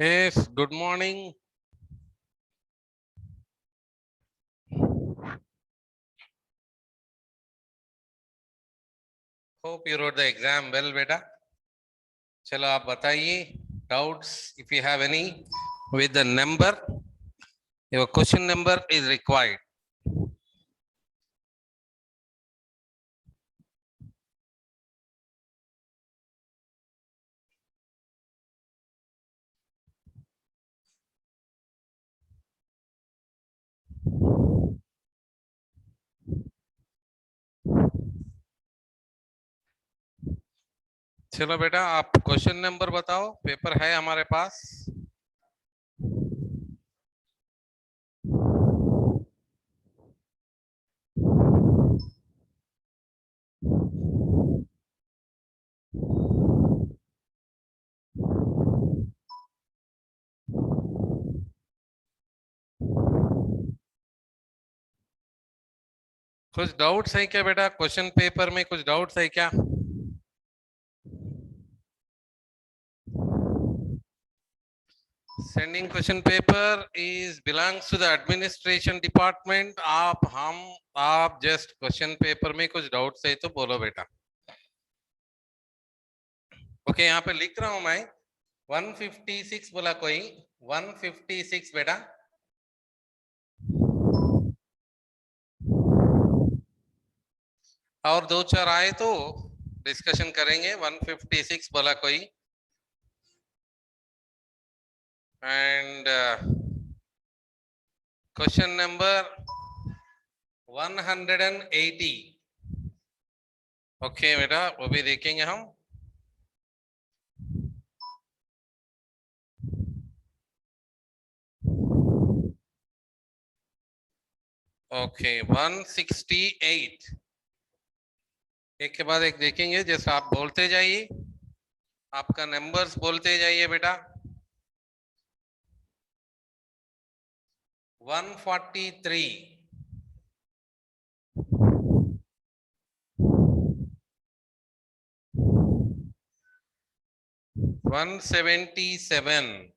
Yes, good morning. Hope you wrote the exam well, beta. चलो आप बताइए doubts if you have any with the number. Your question number is required. चलो बेटा आप question number बताओ, paper है हमारे पास. कुछ डाउट्स है क्या बेटा? क्वेश्चन पेपर में कुछ डाउट्स है क्या? Sending question paper is belongs to the administration department. आप जस्ट क्वेश्चन पेपर में कुछ डाउट्स है तो बोलो बेटा. ओके, यहाँ पे लिख रहा हूं मैं 156 बोला कोई. 156 बेटा. और दो चार आए तो डिस्कशन करेंगे. 156 बोला कोई. And question number 180. ओके बेटा, वो भी देखेंगे हम. ओके 168. एक के बाद एक देखेंगे, जैसे आप बोलते जाइए, आपका नंबर्स बोलते जाइए बेटा. 143. 177.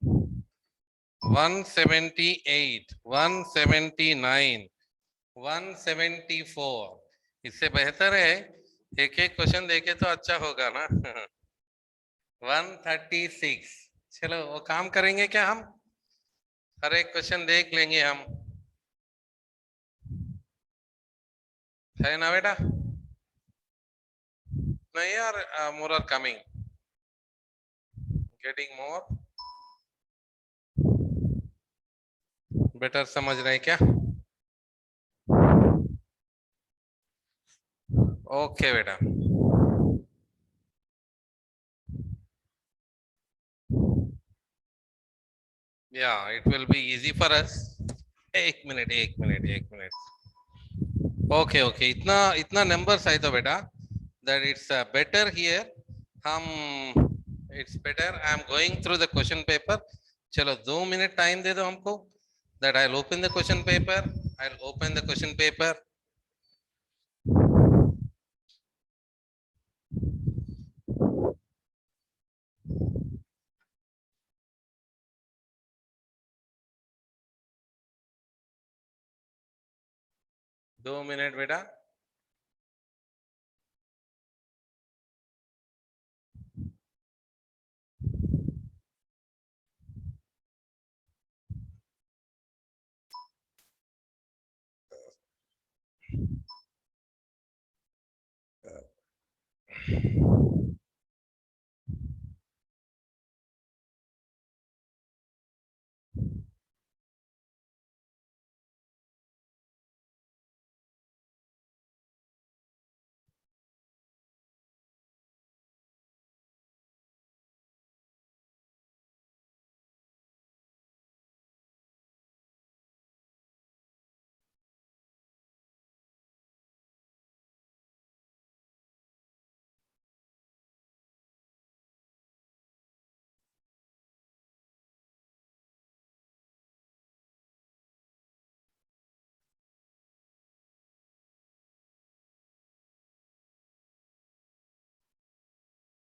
178. 179. 174. इससे बेहतर है एक एक क्वेश्चन देखे तो अच्छा होगा ना. 136. चलो वो काम करेंगे क्या हम? हर एक क्वेश्चन देख लेंगे हम, है ना बेटा? नहीं यार, more are coming, getting more. Better समझ रहे हैं क्या? ओके बेटा. Yeah it will be easy for us. एक मिनट, एक मिनट, एक मिनट. ओके ओके, इतना इतना नंबर्स है तो बेटा दैट इट्स बेटर हियर. हम it's better I am going through the question paper. चलो 2 मिनट टाइम दे दो हमको. That I open the question paper. I open the question paper. 2 minute बेटा.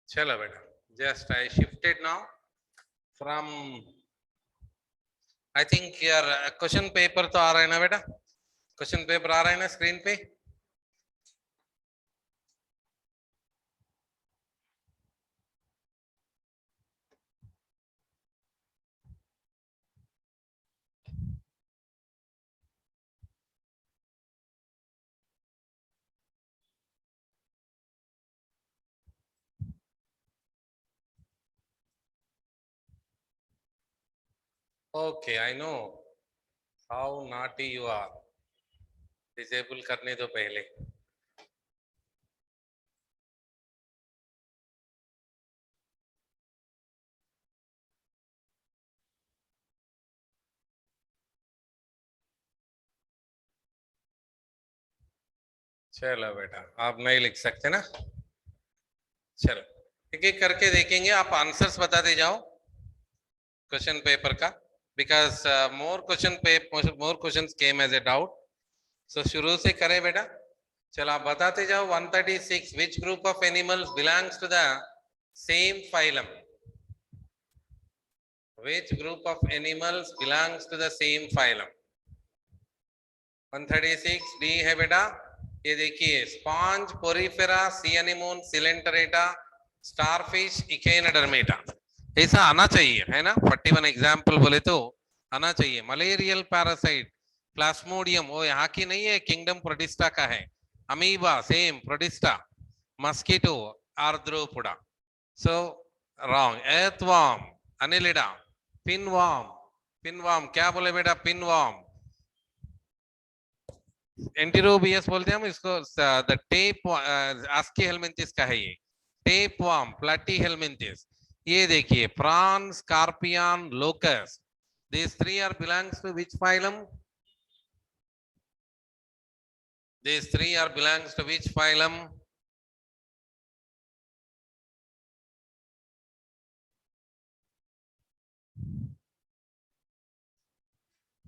चलो बेटा, just I shifted now from I think यार question paper तो आ रहा है ना बेटा, क्वेश्चन पेपर आ रहा है ना स्क्रीन पे। Okay I know how naughty you are, disable करने दो पहले। चलो बेटा आप नहीं लिख सकते ना, चलो एक एक करके देखेंगे, आप आंसर्स बताते जाओ क्वेश्चन पेपर का, because more question came as a doubt. So शुरू से करें बेटा, चलो आप बताते जाओ। 136 which group of animals belongs to the same phylum, which group of animals belongs to the same phylum. 136 D है बेटा, ये देखिए sponge, Porifera, sea anemone, Coelenterata, starfish, Echinodermata, ऐसा आना चाहिए है ना। 41 एग्जाम्पल बोले तो आना चाहिए। मलेरियल पैरासाइट प्लास्मोडियम, वो यहाँ की नहीं है, किंगडम प्रोटिस्टा का है। Amoeba same Protista. Mosquito Arthropoda, so wrong. Earthworm Annelida. Pinworm, pinworm क्या बोले बेटा, पिनवॉर्म एंटीरोबियस बोलते हैं हम इसको। द टेप आस्की हेलमिंथिस का है ये, टेप वार्म, प्लेटी हेलमिंथिस। ये देखिए prawn, scorpion, locust, these three are belongs to which phylum? These three are belongs to which phylum?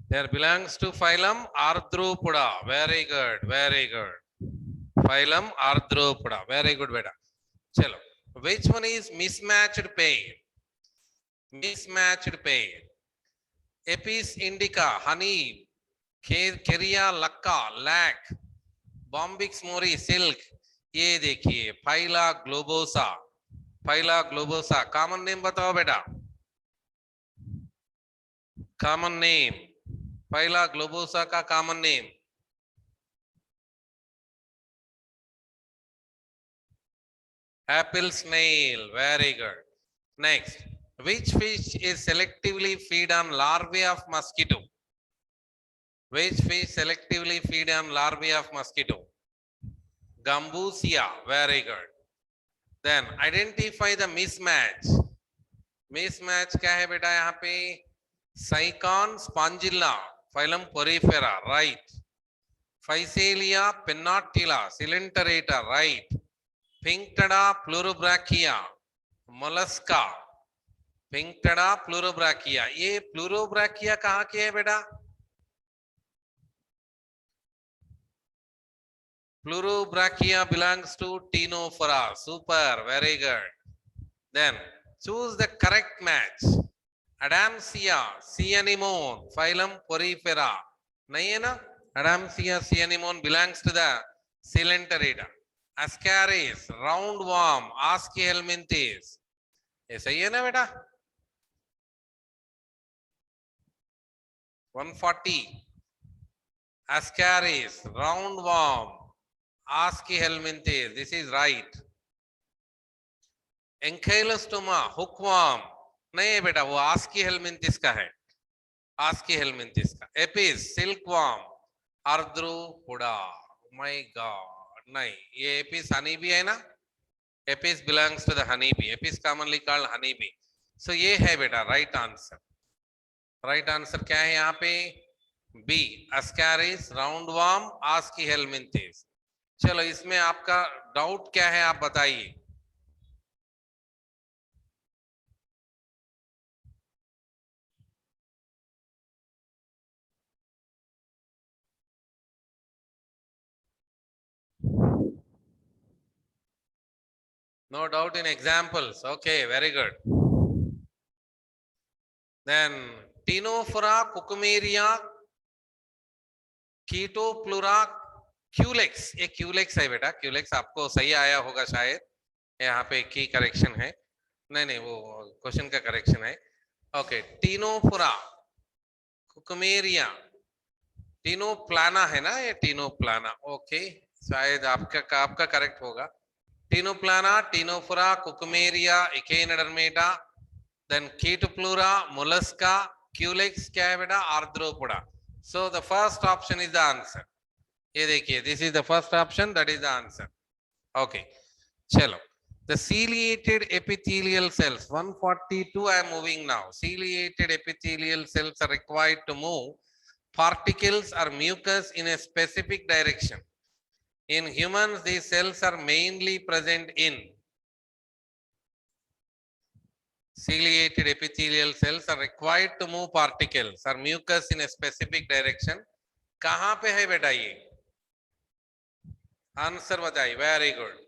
They are belongs to phylum Arthropoda. Very good, very good. Phylum Arthropoda, very good beta. Chalo, which one is mismatched pair? Mismatched pair. Apis indica, honey, kerria lacca, lac, bombyx mori, silk. ये देखिए pila globosa, pila globosa. Common name बताओ बेटा, common name pila globosa का common name. Apple snail, very good. Next, which fish is selectively feed on larvae of mosquito? Which fish selectively feed on larvae of mosquito? Gambusia, very good. Then identify the mismatch. Mismatch क्या है बेटा यहाँ पे? Sycon Spongilla, phylum Porifera, right. Physalia Pennatula, Coelenterata, right. Pinctada Pleurobrachia, Mollusca, Pinctada Pleurobrachia. ये Pleurobrachia कहाँ के है बेटा? प्लूरोब्राकिया belongs to Ctenophora. Super, very good. Then choose the correct match. Adamsia, sea anemone, phylum Porifera. नहीं है ना? Adamsia, sea anemone belongs to the Coelenterata. Ascaris, roundworm, Aschelminthes. ये सही है ना बेटा? 140. Ascaris, roundworm, Aschelminthes. This is right. Ankylostoma, hookworm. नहीं है बेटा, वो आस्की हेलमिंथिस का है, आस्की हेलमिंथिस का। Apis, silkworm, Arthropoda. My god, नहीं, ये एपिस हनी भी है ना। Apis belongs to the honey bee, Apis commonly called honey bee. So ये है बेटा राइट आंसर। राइट आंसर क्या है यहाँ पे? B, Ascaris, roundworm, Aschelminthes. चलो इसमें आपका डाउट क्या है आप बताइए। No doubt in examples. Okay, very good. Then Ctenophora, Cucumaria, Chaetopleura, Culex. ये क्यूलेक्स है बेटा, क्यूलेक्स आपको सही आया होगा शायद, यहाँ पे की करेक्शन है, नहीं नहीं वो क्वेश्चन का करेक्शन है। ओके, टिनोफोरा, कुकुमेरिया, टिनोप्लाना है ना, ये टिनोप्लाना। ओके, शायद आपका करेक्ट होगा। Ctenoplana, Ctenophora, Cucumaria, Echinodermata, then Chaetopleura, Mollusca, Culex क्या है बेटा, Arthropoda. So the first option is the answer. ये देखिए, this is the first option, that is the answer. Okay, चलो। The ciliated epithelial cells, 142, I am moving now. Ciliated epithelial cells are required to move particles or mucus in a specific direction. In humans, these cells are mainly present in ciliated epithelial cells are required to move particles or mucus in a specific direction. कहाँ पे है बेटा ये? Answer बताइए। Very good,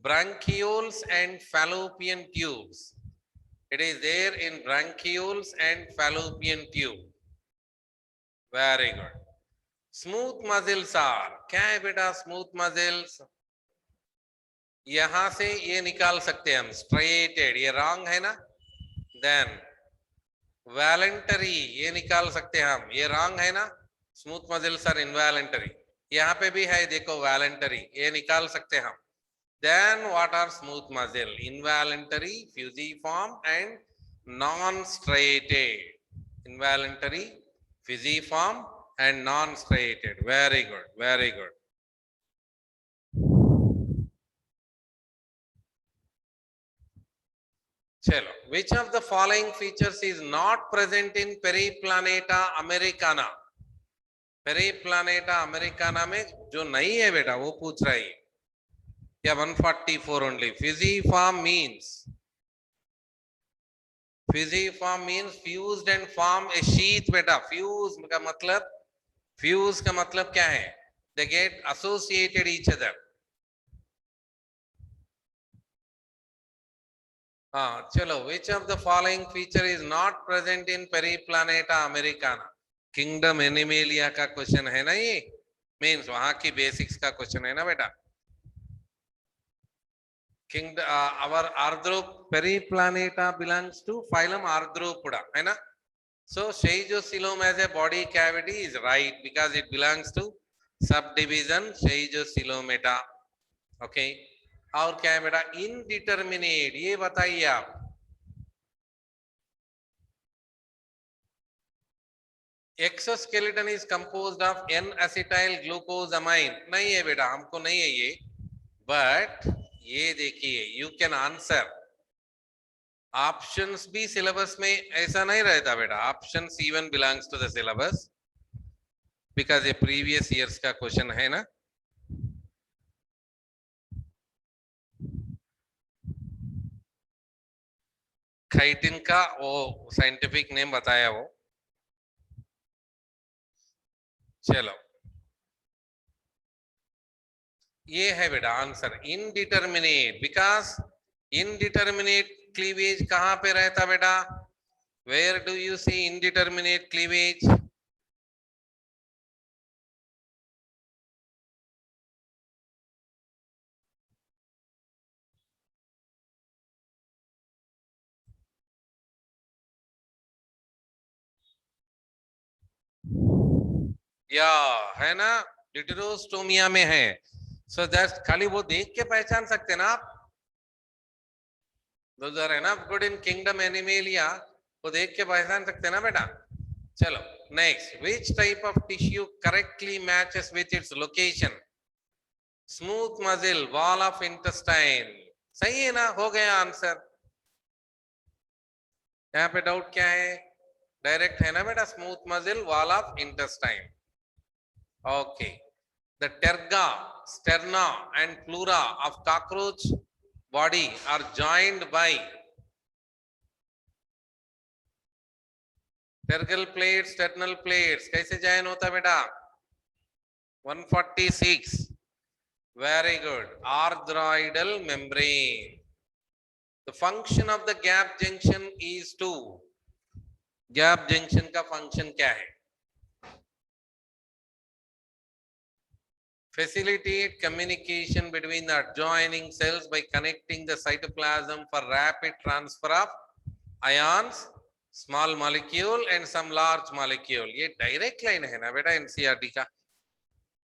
branchioles and fallopian tubes. It is there in branchioles and fallopian tube. Very good. Smooth muscles are, क्या है बेटा smooth muscles? यहां से ये निकाल सकते हैं हम, स्ट्रेटेड, ये रॉन्ग है ना। देन वॉलंटरी, ये निकाल सकते हैं हम, ये रॉन्ग है ना। स्मूथ मसल्स आर इनवॉलंटरी, यहाँ पे भी है देखो वॉलंटरी, ये निकाल सकते हैं हम। Then what are smooth muscle? Involuntary, fusiform and non-striated. Involuntary, fusiform and non-striated. Very good, very good. Chalo. Which of the following features is not present in Periplaneta americana? Periplaneta americana में जो नहीं है बेटा वो पूछ रहा है। Yeah, 144 only. Fusiform means fused and form a sheath बेटा। fuse का मतलब क्या है? They get associated each other. हाँ चलो, which of the following feature is not present in Periplaneta americana? Kingdom Animalia का क्वेश्चन है ना ये, मीन्स वहां की बेसिक्स का क्वेश्चन है ना बेटा। Our Periplaneta belongs to phylum Arthropoda, है ना? So Scheijocoelom as a body cavity is right because it belongs to subdivision Scheijocoelomata. Okay, और क्या है बेटा? Indeterminate, ये बताइए आप। Exoskeleton is composed of N-acetyl glucosamine, नहीं है बेटा, हमको नहीं है ये। But ये देखिए, you can answer. ऑप्शंस भी सिलेबस में ऐसा नहीं रहता बेटा, option C1 belongs to the syllabus because ये प्रीवियस ईयर्स का क्वेश्चन है ना। खाइटिन का वो साइंटिफिक नेम बताया वो। चलो, ये है बेटा answer, indeterminate, because indeterminate cleavage कहां पे रहता बेटा? Where do you see indeterminate cleavage? या है ना, डिटेरोस्टोमिया में है। सो दैट्स, खाली वो देख के पहचान सकते ना आप। Those are enough good in kingdom Animalia, वो देख के पहचान सकते ना बेटा। चलो next, which type of tissue correctly matches with its location? Smooth muscle, wall of intestine, सही है ना, हो गया आंसर। यहाँ पे डाउट क्या है? डायरेक्ट है ना बेटा, smooth muscle, wall of intestine. Okay, the terga, sterna and pleura of cockroach body are joined by tergal plates, sternal plates, कैसे जॉइन होता है बेटा? 146, very good, arthrodial membrane. The function of the gap junction is to gap junction का function क्या है? Facilitate communication between the adjoining cells by connecting the cytoplasm for rapid transfer of ions, small molecule and some large molecule. ये direct line है ना बेटा NCERT का,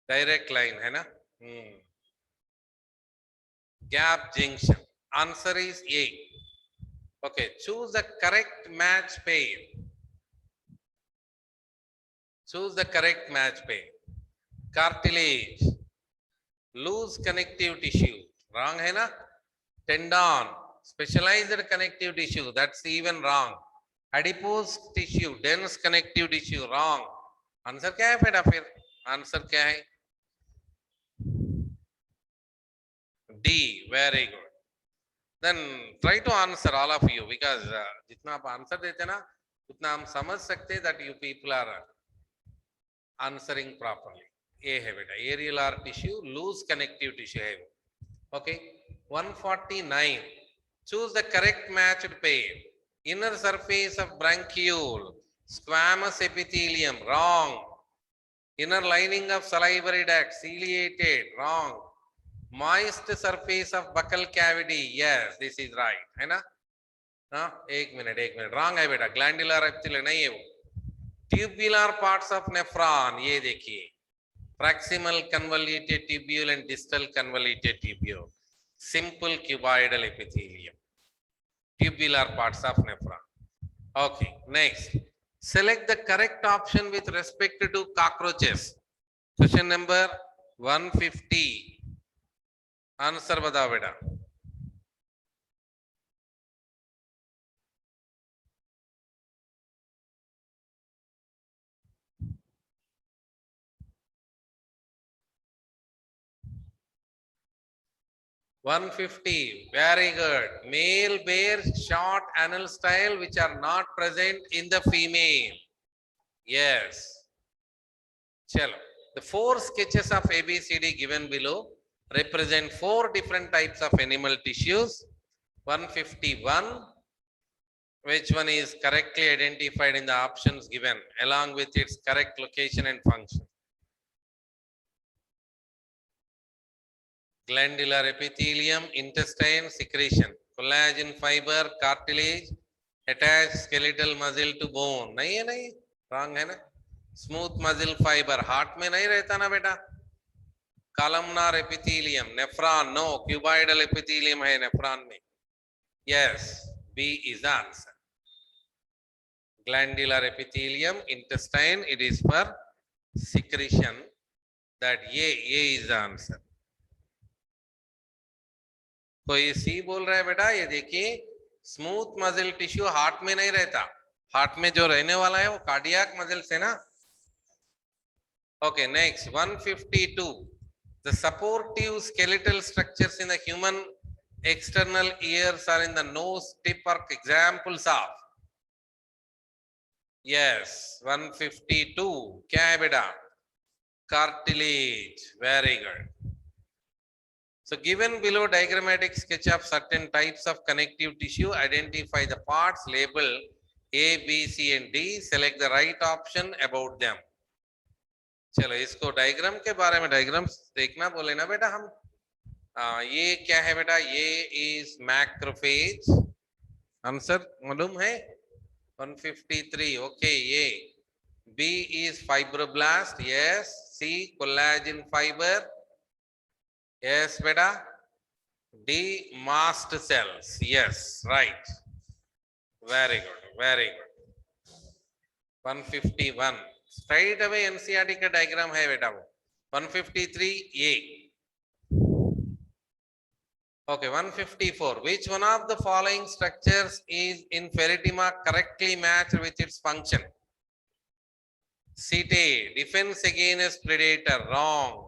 direct line है ना. Gap junction. Answer is A. Okay, choose the correct match pair. Choose the correct match pair. Cartilage, loose connective tissue, wrong है ना. Tendon, specialized connective tissue, that's even wrong. Adipose tissue, dense connective tissue, wrong. Answer क्या है बेटा फिर? Answer क्या है? D. Very good. Then try to answer all of you because जितना आप आंसर देते ना उतना हम समझ सकते that you people are answering properly. ये है बेटा areolar tissue, loose connective tissue है. Okay. 149. Choose the correct matched pair. Inner surface of bronchiole, squamous epithelium, wrong. Inner lining of salivary duct, ciliated, wrong. Moist surface of buccal cavity, yes, this is right, है ना. हाँ, एक minute wrong है बेटा. Glandular epithelium नहीं है वो. Tubular parts of nephron, ये देखिए. Proximal convoluted tubule and distal convoluted tubule. Simple cuboidal epithelium. Tubular parts of nephron. Okay, next. Select the correct option with respect to cockroaches. Question number 150. Answer बताओ बेटा. (150) Very good. Male bears short anal style which are not present in the female. Yes. Chalo. The 4 sketches of ABCD given below represent 4 different types of animal tissues. 151. Which one is correctly identified in the options given along with its correct location and function? Glandular epithelium, intestine, secretion, collagen fiber, cartilage, attached skeletal muscle to bone. नहीं है नहीं, wrong है ना. Smooth muscle fiber, heart में नहीं रहता ना बेटा. Columnar epithelium, nephron, no. Cuboidal epithelium है nephron में. Yes, B is the answer. Glandular epithelium, intestine, it is for secretion. That A is the answer. तो ये सी बोल रहा है बेटा, ये देखिए स्मूथ मसल टिश्यू हार्ट में नहीं रहता. हार्ट में जो रहने वाला है वो कार्डियक मसल से ना. Okay, next 152. The supportive skeletal structures in the human external ears are in the nose tip are examples of. Yes, 152. क्या है बेटा? Cartilage. Very good. So given below diagrammatic sketch of certain types of connective tissue, identify the parts labeled A, B, C and D. Select the right option about them. चलो इसको diagram के बारे में diagrams देखना बोले ना बेटा हम. ये क्या है बेटा? ये इज मैक्रोफेज. आंसर मालूम है? 153. ओके, ये B is fibroblast. Yes. C collagen fiber. Yes beta. D mast cells. Yes, right. Very good, very good. 151. Straight away NCERT का diagram है बेटा वो. 153 A. Okay, 154. Which one of the following structures is in Ferritima correctly matched with its function? Setae, defense against predator, wrong.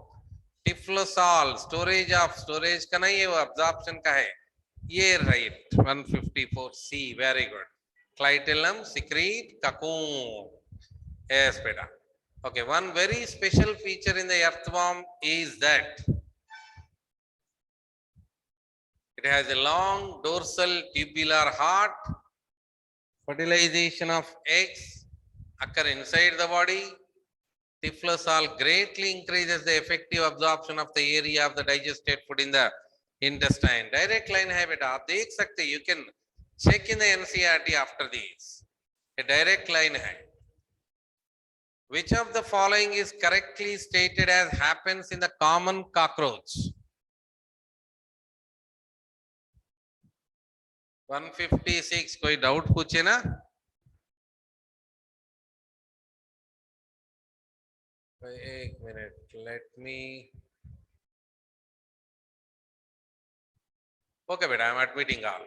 Tiflosol, storage का नहीं है वो, absorption का है. ये right. 154 C, very good. Clitellum, secrete, cocoon. Yes, beta. Okay, one very special feature in the earthworm is that it has a long dorsal tubular heart fertilization of eggs occur inside the body. Tiflosol greatly increases the effective absorption of the area of the digested food in the intestine. Direct line है बेटा, आप देख सकते, you can check in the NCERT after this. A direct line है. Which of the following is correctly stated as happens in the common cockroach? 156. कोई doubt पूछे ना? एक मिनट, let me. Okay बेटा, I'm admitting all.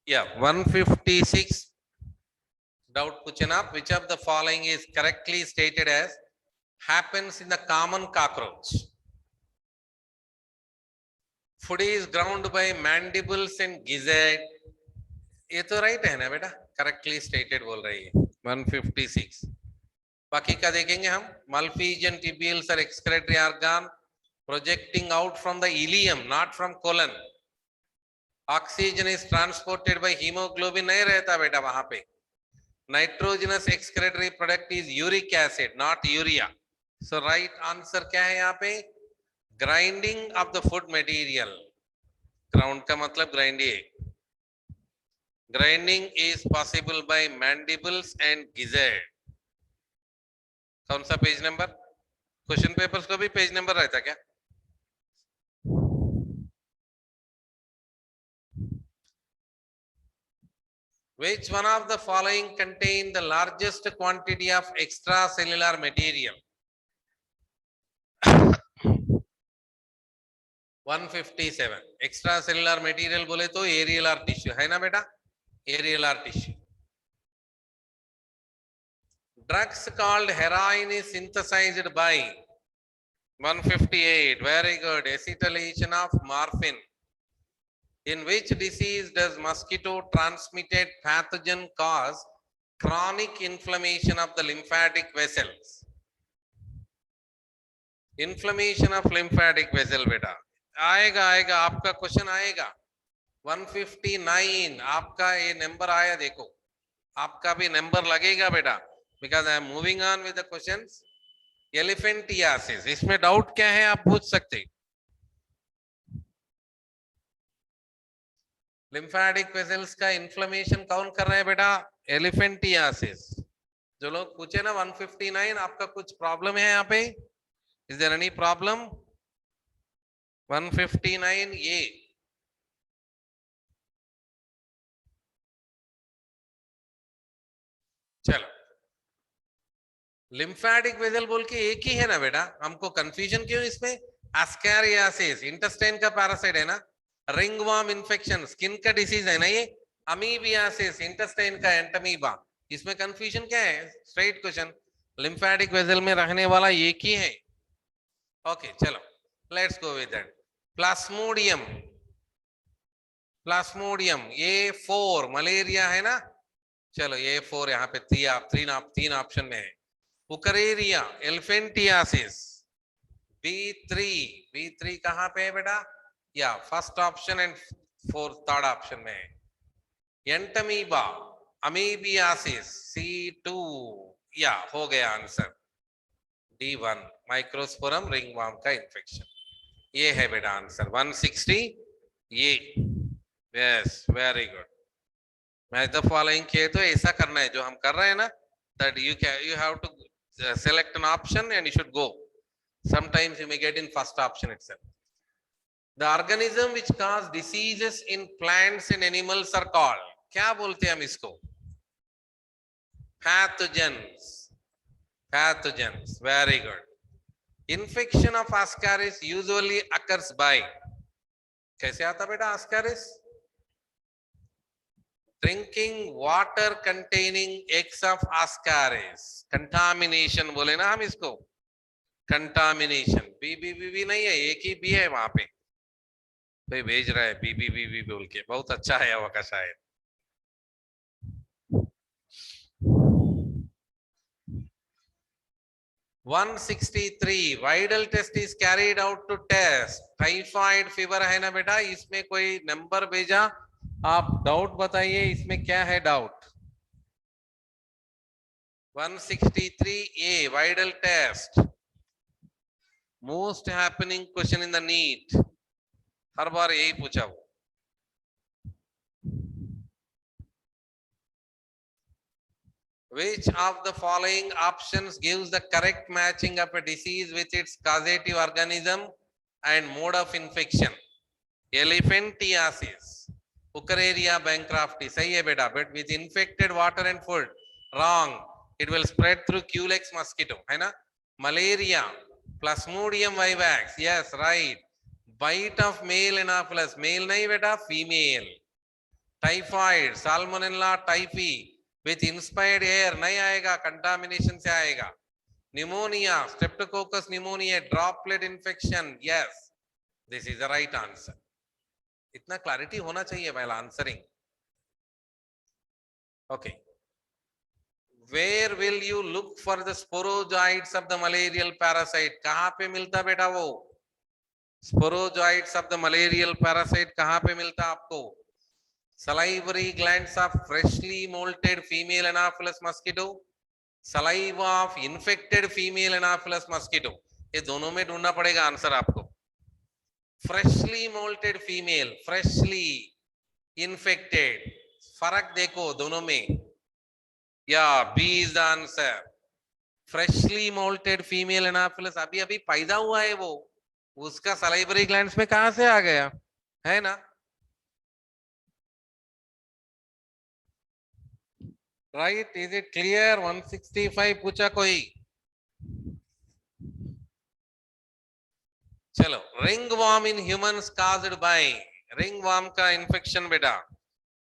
Yeah, 156. Doubt question up. Which of the following is correctly stated as happens in the common cockroach? Food is ground by mandibles and gizzard. ये तो right है ना बेटा? Correctly stated बोल रही है. 156. बाकी का देखेंगे हम. Malphizian tubules are excretory organ projecting out from the ileum, not from colon. Oxygen is transported by hemoglobin नहीं रहता बेटा वहां पे. Nitrogenous excretory product is uric acid, not urea. So right answer क्या है यहाँ पे? Grinding of the food material. Ground का मतलब grinding. Grinding is possible by mandibles and gizzard. कौन सा पेज नंबर? क्वेश्चन पेपर्स को भी पेज नंबर रहता क्या? Which one of the following contain the largest quantity of extracellular material? 157. Extracellular material बोले तो areolar tissue है ना बेटा? Areolar tissue. Drugs called heroin is synthesized by 158. Very good. Acetylation of morphine. In which disease does mosquito transmitted pathogen cause chronic inflammation of the lymphatic vessels? Inflammation of lymphatic vessel बेटा आएगा आएगा, आपका question आएगा. 159 आपका ये number आया, देखो आपका भी नंबर लगेगा बेटा, because I am moving on with the questions. Elephantiasis, इसमें डाउट क्या है आप पूछ सकते. लिम्फेटिक वेसल्स का इन्फ्लेमेशन कौन कर रहे हैं बेटा? एलिफेंटियासिस. जो लोग पूछे ना 159, आपका कुछ प्रॉब्लम है यहाँ पे? Is there any problem? 159 ये चलो. लिम्फेटिक वेसल बोल के एक ही है ना बेटा, हमको कंफ्यूजन क्यों इसमें? एस्कैरियासिस इंटेस्टाइन का पैरासाइट है ना. रिंगवर्म इन्फेक्शन स्किन का डिसीज है ना ये. अमीबियासिस इंटेस्टाइन का एंटमीबा. इसमें कंफ्यूजन क्या है? Straight question. लिम्फेटिक वेसल में रहने वाला एक ही है. ओके चलो, let's go with that. Plasmodium, plasmodium A4 malaria है ना. चलो A4 यहाँ पे तीन ऑप्शन में है. पुकरेरिया, एल्फेंटियासिस, B3 कहां पे है बेटा? या first option and third option में है. Entamoeba, amoebiasis, C2. या हो गया आंसर. D1 माइक्रोस्पोरम रिंगवर्म का इन्फेक्शन. ये है बेटा आंसर 160. ये yes, very good. Match the following किए तो ऐसा करना है जो हम कर रहे हैं ना, that you have to select an option and you should go. Sometimes you may get in first option itself. The organism which cause diseases in plants and animals are called, क्या बोलते हैं हम इसको? Pathogens. Pathogens. Very good. Infection of Ascaris usually occurs by, कैसे आता बेटा Ascaris? Drinking water containing eggs of Ascaris. Contamination बोले ना हम इसको. Contamination. बी नहीं है, एक ही बी है वहां पे. भाई भेज रहा है बी बोल के, बहुत अच्छा है वो का शायद. 163 Widal test is carried out to test typhoid fever है ना बेटा, इसमें कोई नंबर भेजा, आप डाउट बताइए इसमें क्या है doubt. 163A Widal test, most happening question in the NEET, हर बार यही पूछा वो। Which of the following options gives the correct matching of a disease with its causative organism and mode of infection? Elephantiasis, Wuchereria bancrofti, sahi hai beta, but with infected water and food. Wrong. It will spread through Culex mosquito, hai na? Malaria, Plasmodium vivax, yes, right. Bite of male Anopheles, male nahi beta, female. Typhoid, Salmonella typhi, with inspired air नहीं आएगा, contamination से आएगा। Pneumonia, Streptococcus pneumoniae, droplet infection, yes, this is the right answer. इतना clarity होना चाहिए while answering. Okay. Where will you look for the sporozoites of the malarial parasite? कहाँ पे मिलता बेटा वो? Sporozoites of the malarial parasite कहाँ पे मिलता आपको? Salivary glands of freshly molted female Anopheles mosquito, saliva of infected female Anopheles mosquito, ये दोनों में ढूंढना पड़ेगा आंसर आपको। Freshly molted female, freshly infected, फर्क देखो दोनों में। या B is the answer. Freshly molted female Anopheles अभी अभी पैदा हुआ है वो, उसका salivary glands में कहां से आ गया, है ना? Right? Is it clear? 165 पूछा कोई? चलो, ringworm in humans caused by, ringworm का infection बेटा,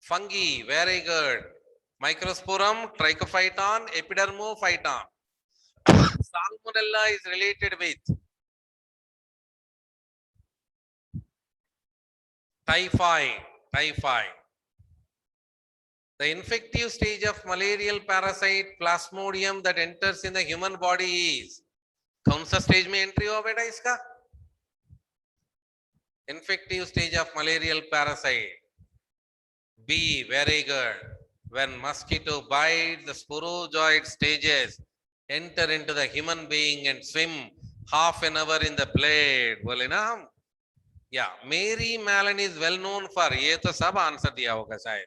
fungi, very good, microsporum, trichophyton, epidermophyton. Salmonella is related with typhoid, typhoid. The infective stage of malarial parasite Plasmodium that enters in the human body is, कौन सा stage में entry हुआ बेटा इसका? Infective stage of malarial parasite. B, very good. When mosquito bites, the sporozoid stages enter into the human being and swim half an hour in the blood. बोले ना हम? Yeah, Mary Mallon is well known for, ये तो सब answer दिया होगा शायद।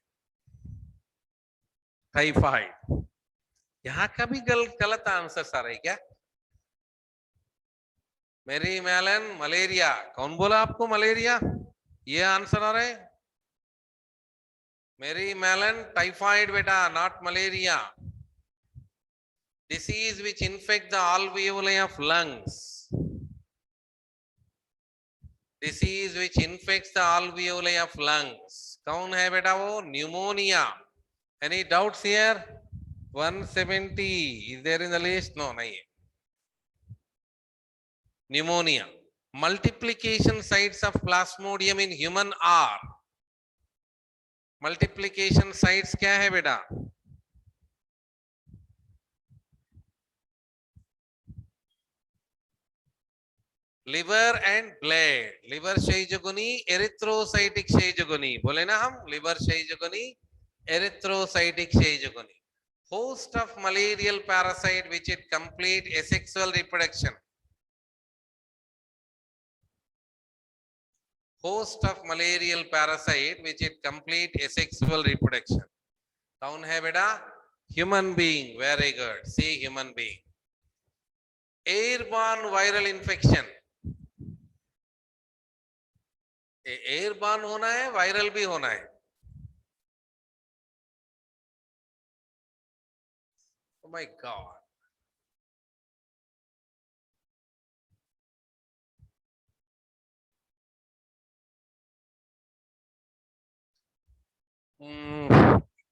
Typhoid, यहाँ का भी गलत आंसर सारा है क्या? मेरी मैलन मलेरिया, कौन बोला आपको मलेरिया? ये आंसर आ रहा है। मेरी मैलन टाइफाइड बेटा, not malaria. Disease which infect the alveoli of lungs. Disease which infects the alveoli of lungs. कौन है बेटा वो? Pneumonia. Any doubts here? 170 is there in the list? No, नहीं है। Pneumonia. Multiplication sites of Plasmodium in human are. Multiplication sites क्या है बेटा? Liver and blood, liver schizogony, erythrocytic schizogony, बोले ना हम, liver schizogony, erythrocytic schizogony. Host of malarial parasite which it complete asexual reproduction, host of malarial parasite which it complete asexual reproduction, कौन है बेटा? Human being, very good, C human being. Airborne viral infection, airborne होना है, viral भी होना है। Oh my God.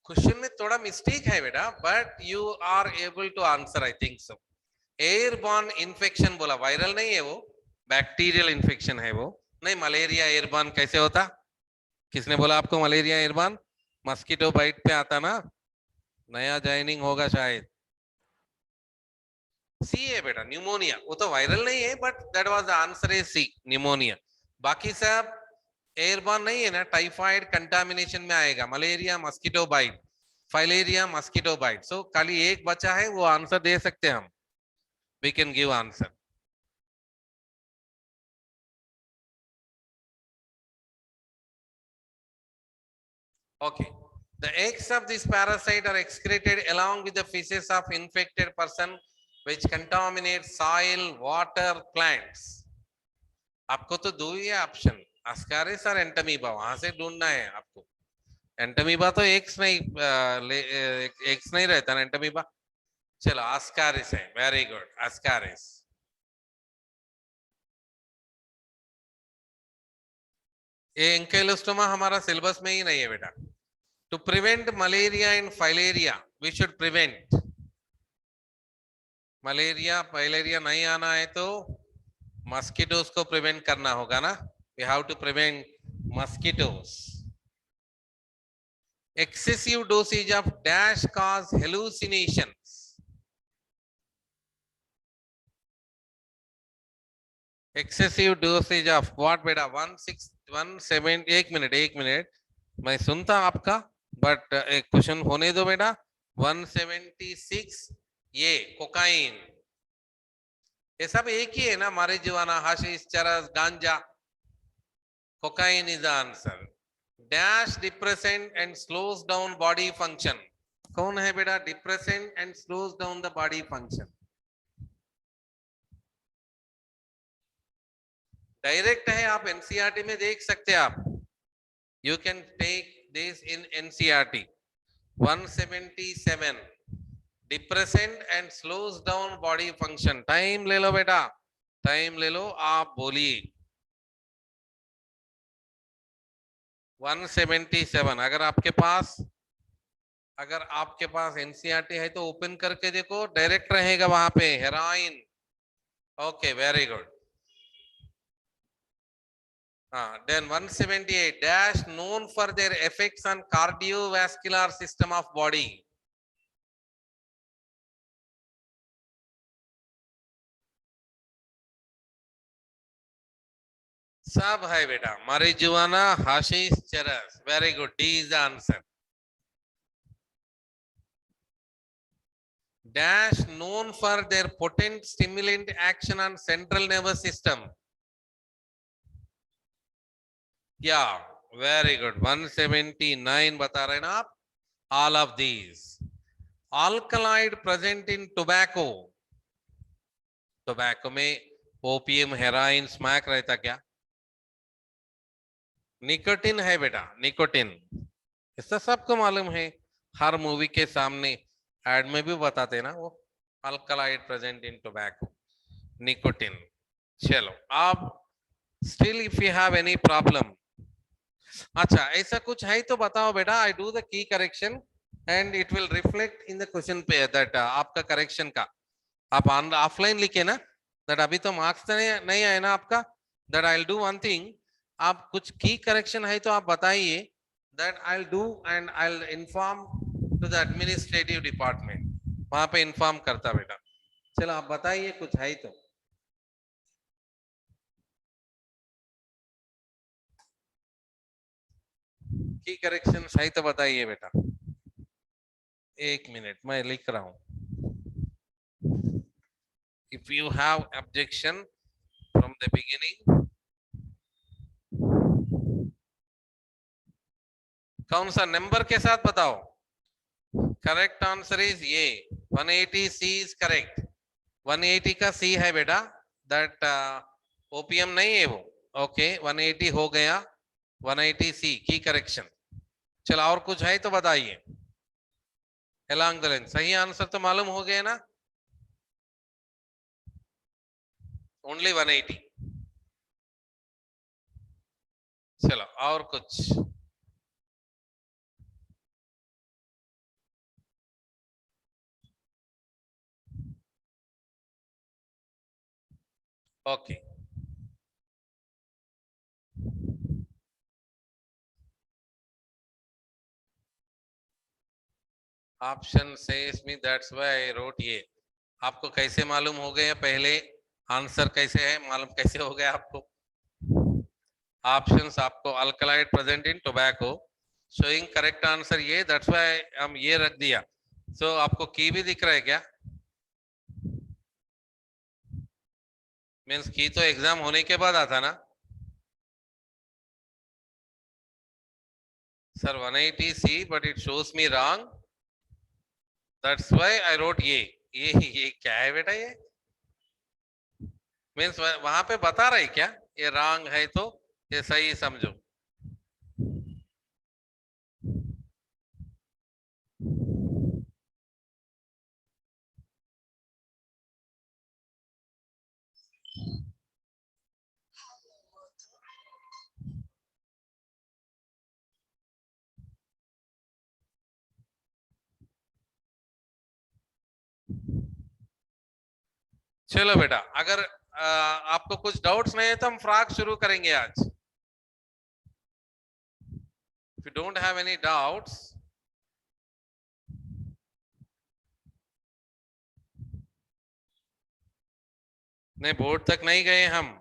Question में थोड़ा मिस्टेक है बेटा, but you are able to answer, I think so. Airborne infection बोला, वायरल नहीं है वो, बैक्टीरियल इन्फेक्शन है वो। नहीं, मलेरिया एयरबॉर्न कैसे होता? किसने बोला आपको मलेरिया एयरबॉर्न? मस्कीटो बाइट पे आता ना, नया ज्वाइनिंग होगा शायद। सी है बेटा, न्यूमोनिया। वो तो वायरल नहीं है, but that was the answer is C, pneumonia. बाकी सब एयरबॉर्न नहीं है ना, टाइफाइड कंटामिनेशन में आएगा, malaria mosquito bite, filaria mosquito bite. So खाली एक बचा है, वो आंसर दे सकते हैं हम, we can give answer. Okay. The eggs of this parasite are excreted along with the feces of infected person, which contaminate soil, water, plants. आपको तो दो ही है ऑप्शन, अस्कारिस और एंटमीबा, वहां से ढूंढना है आपको। एंटमीबा तो एक्स नहीं एक्स नहीं रहता ना एंटमीबा। चलो अस्कारिस है, वेरी गुड, अस्कारिस। ये एंकेलोस्टोमा हमारा सिलेबस में ही नहीं है बेटा। To prevent malaria and filaria we should prevent, malaria filaria नहीं आना है तो मस्किटोस को प्रिवेंट करना होगा ना, we have to prevent mosquitoes. Excessive dosage of dash cause hallucinations, excessive dosage of what बेटा, 1617, एक मिनट मैं सुनता आपका, बट एक क्वेश्चन होने दो बेटा। 176, ये कोकाइन, ये सब एक ही है ना, marijuana, hashish, charas, ganja. Cocaine is the answer. Dash depressant and slows down body function, कौन है बेटा depressant and slows down the body function? Direct है, आप एनसीईआरटी में देख सकते हैं आप, you can take this in NCERT. 177, depressant and slows down body function. Time ले लो बेटा, टाइम ले लो, आप बोलिए। 177, अगर आपके पास एनसीईआरटी है तो ओपन करके देखो, डायरेक्ट रहेगा वहां पे, heroin. Okay, very good. Then 178, dash known for their effects on cardiovascular system of body. सब है बेटा, marijuana, hashish, चरस, very good, D is the answer. Dash known for their potent stimulant action on central nervous system. Yeah, very good, 179 बता रहे ना आप। All of these. Alkaloid present in tobacco. Tobacco में opium, heroin, smack रहता क्या? Nicotine है बेटा, nicotine. इसका सबको मालूम है, हर मूवी के सामने एड में भी बताते ना वो, alkaloid present in tobacco, nicotine. चलो अब still if you have any problem, अच्छा ऐसा कुछ है तो बताओ बेटा, I do the key correction and it will reflect in the question पे दैट आपका करेक्शन का। आप ऑफलाइन लिखे ना, दैट अभी तो मार्क्स नहीं आए ना आपका, that I will do one thing, आप कुछ की करेक्शन है तो आप बताइए, that I will do and I will inform to the administrative department, वहां पे इन्फॉर्म करता बेटा। चलो आप बताइए कुछ है तो। की करेक्शन है तो बताइए बेटा, एक मिनट मैं लिख रहा हूं। If you have objection from the beginning, कौन सा नंबर के साथ बताओ। करेक्ट आंसर इज ये, 180 सी इज करेक्ट। 180 का सी है बेटा, दैट ओपीएम नहीं है वो। ओके 180 हो गया, 180 सी की करेक्शन। चलो और कुछ है तो बताइए। along the line, सही आंसर तो मालूम हो गया ना, ओनली 180। चलो और कुछ। Okay option says me, that's why I wrote ये, आपको कैसे मालूम हो गया? पहले आंसर कैसे है मालूम कैसे हो गया आपको? ऑप्शंस आपको alkaloid present in tobacco showing correct answer ये, दैट्स व्हाई हम ये रख दिया। सो आपको की भी दिख रहा है क्या? मीन्स की तो एग्जाम होने के बाद आता ना sir 180 C, but it shows me wrong, that's why I wrote ये क्या है बेटा ये? मीन्स वहां पे बता रहा है क्या ये रॉन्ग है तो ये सही समझो। चलो बेटा, अगर आपको कुछ डाउट्स नहीं है तो हम फ्रॉक शुरू करेंगे आज। If you don't have any doubts, नहीं बोर्ड तक नहीं गए हम।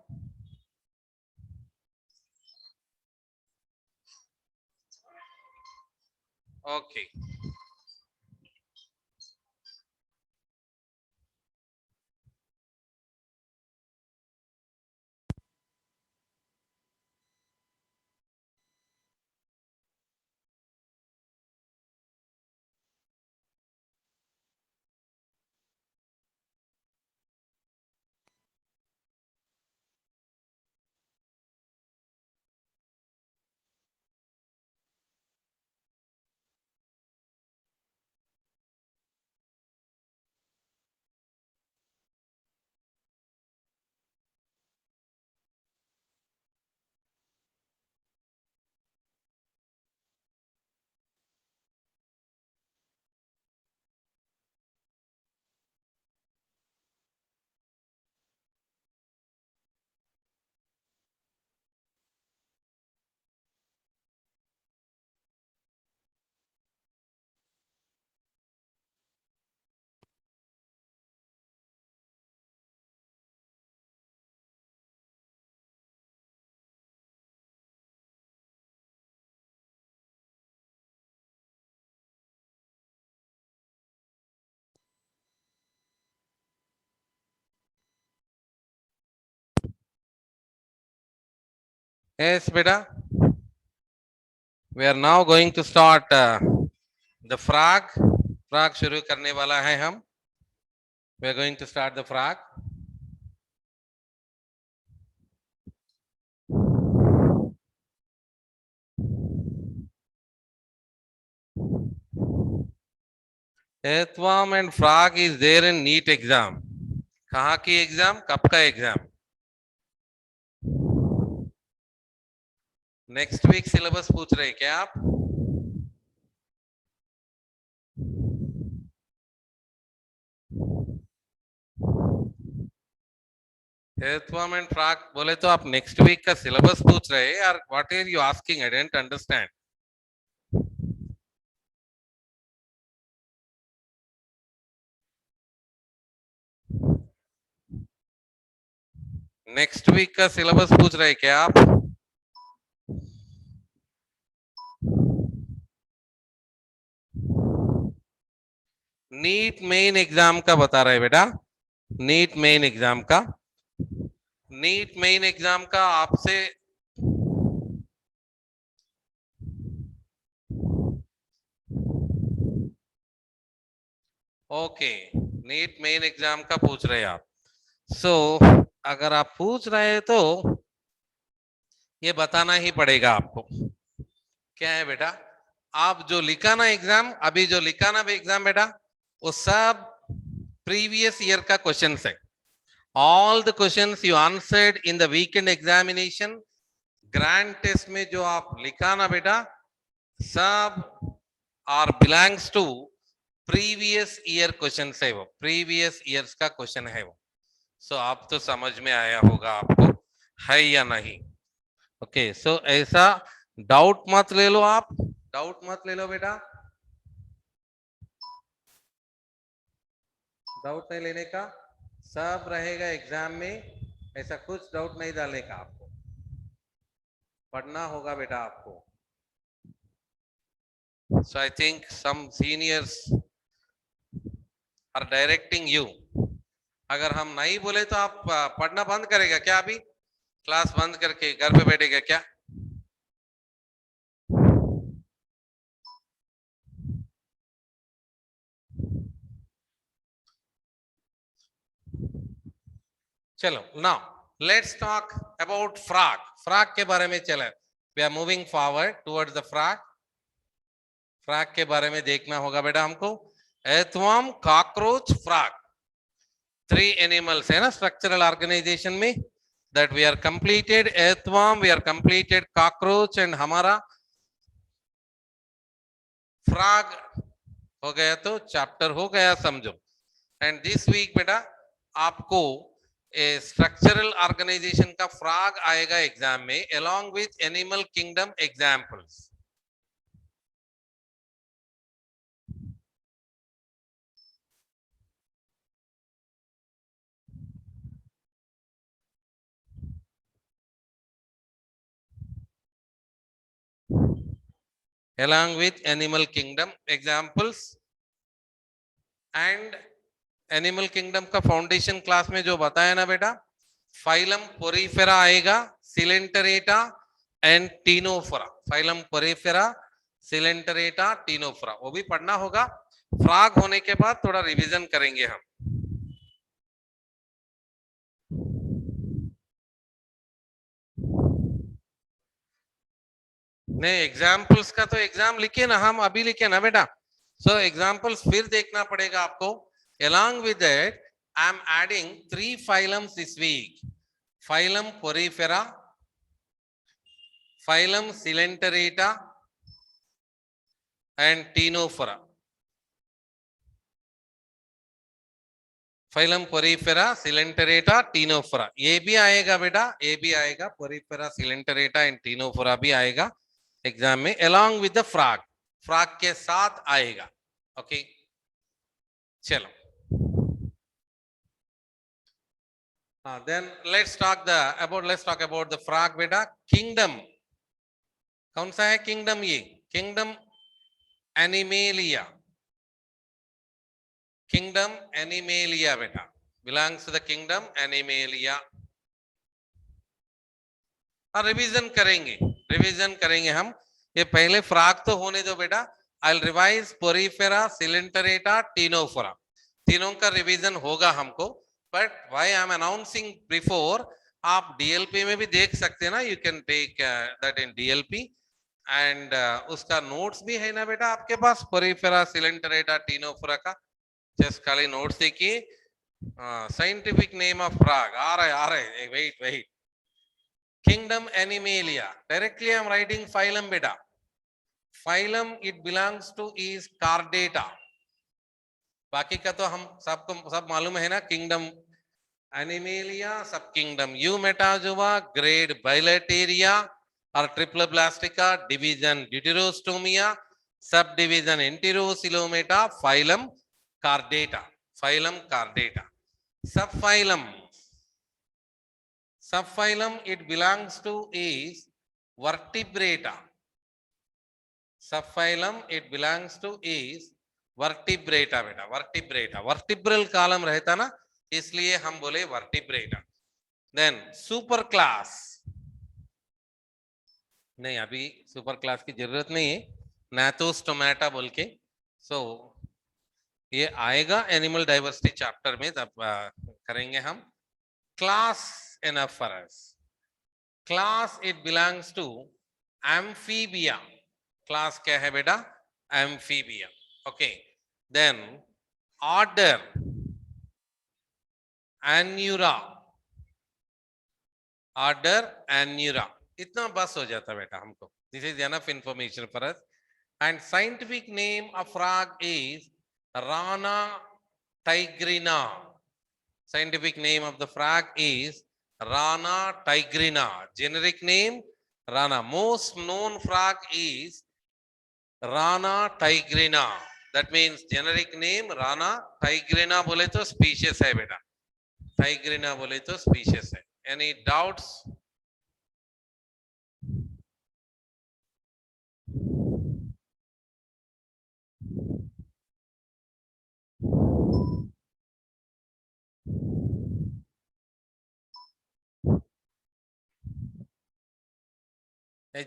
ओके यस बेटा, we are now going to start the frog. Frog शुरू करने वाला है हम। We are going to start the frog. Earthworm and frog is there in NEET exam. कहाँ की एग्जाम, कब का एग्जाम? नेक्स्ट वीक सिलेबस पूछ रहे क्या आप? एथवाम एंड फ्रॉक बोले तो आप नेक्स्ट वीक का सिलेबस पूछ रहे हैं यार? What are you asking? I don't understand. Next week का सिलेबस पूछ रहे क्या आप? नीट मेन एग्जाम का बता रहे बेटा, नीट मेन एग्जाम का। नीट मेन एग्जाम का आपसे ओके, नीट मेन एग्जाम का पूछ रहे हैं आप। सो अगर आप पूछ रहे हैं तो ये बताना ही पड़ेगा आपको। क्या है बेटा? आप जो लिखा ना एग्जाम, अभी जो लिखा ना एग्जाम बेटा, वो सब प्रीवियस ईयर का क्वेश्चन है। All the questions you answered in the weekend examination, grand test में जो आप लिखा ना बेटा, सब are belongs to previous year question है। वो प्रीवियस ईयर्स का क्वेश्चन है वो। सो आप तो समझ में आया होगा आपको, है या नहीं? ओके सो ऐसा डाउट मत ले लो आप, डाउट मत ले लो बेटा। डाउट नहीं लेने का, सब रहेगा एग्जाम में, ऐसा कुछ डाउट नहीं डालने का, आपको पढ़ना होगा बेटा आपको. So I think some seniors are directing you. अगर हम नहीं बोले तो आप पढ़ना बंद करेगा क्या? अभी क्लास बंद करके घर पे बैठेगा क्या? चलो, now let's talk about frog. Frog के बारे में चले. We are moving forward towards the frog. Frog के बारे में देखना होगा बेटा हमको. एर्थवर्म, कॉकरोच, फ्रॉग, 3 एनिमल्स है ना स्ट्रक्चरल ऑर्गेनाइजेशन में. That we are completed earthworm, we are completed cockroach, and हमारा फ्रॉग हो गया तो चैप्टर हो गया समझो. एंड दिस वीक बेटा आपको स्ट्रक्चरल ऑर्गेनाइजेशन का फ्रॉग आएगा एग्जाम में, along with animal kingdom examples. along with animal kingdom examples. And animal kingdom का फाउंडेशन क्लास में जो बताया ना बेटा, फाइलम पोरीफेरा आएगा, Coelenterata and Ctenophora. Phylum Porifera, Coelenterata, Ctenophora, वो भी पढ़ना होगा. फ्रॉग होने के बाद थोड़ा रिवीजन करेंगे हम. नहीं, एग्जाम्पल्स का तो एग्जाम लिखे ना, हम अभी लिखे ना बेटा. सो एग्जाम्पल्स फिर देखना पड़ेगा आपको. along with that I am adding 3 phylums this week. Phylum Porifera, Phylum Coelenterata and Ctenophora. Phylum Porifera, Coelenterata, Ctenophora. ये भी आएगा बेटा, ये भी आएगा. Porifera, Coelenterata and Ctenophora भी आएगा एग्जाम में, along with the frog. Frog के साथ आएगा. ओके, चलो. Then let's talk about the frog बेटा. Kingdom कौन सा है किंगडम? ये किंगडम एनिमेलिया. किंगडम एनिमेलिया बेटा, belongs to the kingdom Animalia. और रिवीजन करेंगे हम. ये पहले फ्रॉग तो होने दो बेटा. I will revise Porifera, Coelenterata, Ctenophora, तीनों का रिवीजन होगा हमको. But why I am announcing before, आप डीएलपी में भी देख सकते हैं ना. You can take that in DLP. And उसका नोट्स भी है ना बेटा आपके पास, पोरीफेरा, सिलेंटरेटा, टीनोफोरा का. जस्ट खाली नोट्स देखिए. साइंटिफिक नेम ऑफ फ्रॉग आ रहे. Wait. Kingdom Animalia. Directly I am writing phylum बेटा. Phylum it belongs to is Chordata. बाकी का तो हम सबको सब मालूम है ना. Kingdom Animalia, sub kingdom Eumetazoa, grade Bilateria और Triploblastica, division Deuterostomia, sub division Enterocoelomata, phylum Chordata. Phylum Chordata. Subphylum it belongs to is vertebrata. Subphylum it belongs to is vertebrata बेटा. vertebrata, vertebral column रहता ना, इसलिए हम बोले vertebrata. Then super class. नहीं, अभी super class की जरूरत नहीं है. नाथोस्टोमेटा बोल के. सो ये आएगा एनिमल डाइवर्सिटी चैप्टर में, तब करेंगे हम. Class enough for us. Class it belongs to amphibia. Class क्या है बेटा? Amphibia. Okay. Then order Anura. Order Anura. इतना बस हो जाता बेटा हमको. This is enough information for us. And scientific name of frog is Rana tigrina. Scientific name of the frog is Rana tigrina. Generic name Rana. Most known frog is Rana tigrina. That means generic name Rana, tigrina बोले तो species है बेटा, टाइग्रिना बोले तो species है. Any doubts?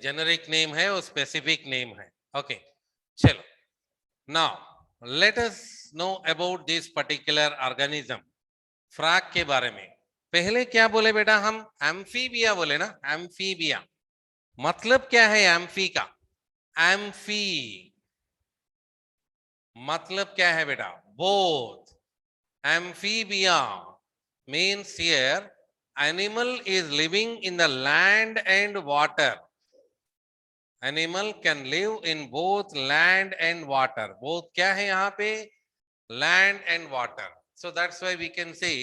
Generic name है और specific name है. ओके, चलो. Now let us know about this particular organism. Frog के बारे में पहले क्या बोले बेटा हम? एम्फीबिया बोले ना, एम्फीबिया. मतलब क्या है एम्फी का? एम्फी मतलब क्या है बेटा? Both. Amphibia means here animal is living in the land and water. Animal can live in both land and water. Both क्या है यहाँ पे? Land and water. So that's why we can say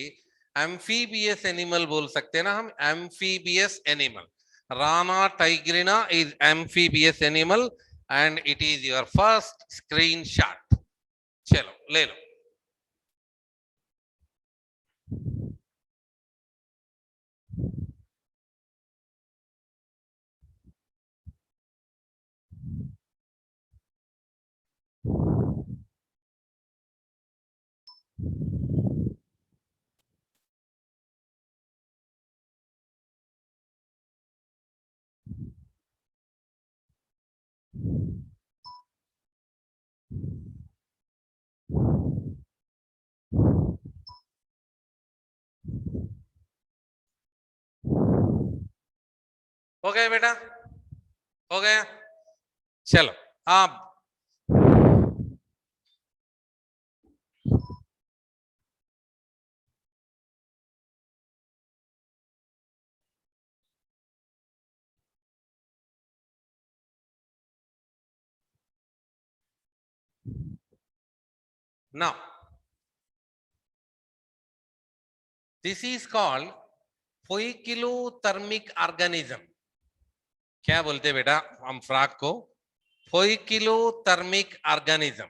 amphibious animal बोल सकते हैं ना हम, amphibious animal. Rana tigrina is amphibious animal and it is your first screenshot. चलो ले लो. हो गया बेटा? हो गया? चलो आप now this is called poikilothermic organism. क्या बोलते बेटा हम फ्रॉग को? poikilothermic organism.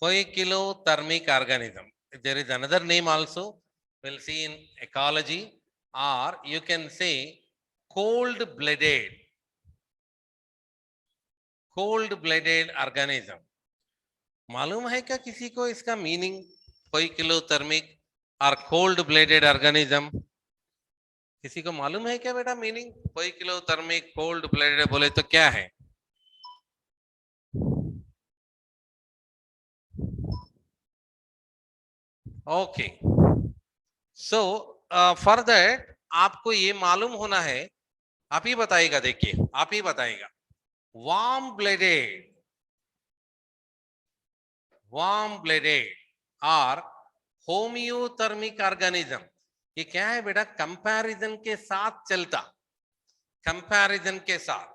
Poikilothermic organism. There is another name also. We'll see in ecology, or you can say cold-blooded. Cold-blooded organism. मालूम है क्या किसी को इसका मीनिंग? poikilothermic और cold-blooded organism. किसी को मालूम है क्या बेटा मीनिंग? poikilothermic, cold-blooded बोले तो क्या है? ओके. सो फॉर दैट आपको ये मालूम होना है, आप ही बताइएगा. देखिए आप ही बताइएगा. वार्म ब्लडेड और होम्योथर्मिक ऑर्गेनिज्म. ये क्या है बेटा? कंपैरिजन के साथ चलता, कंपैरिजन के साथ.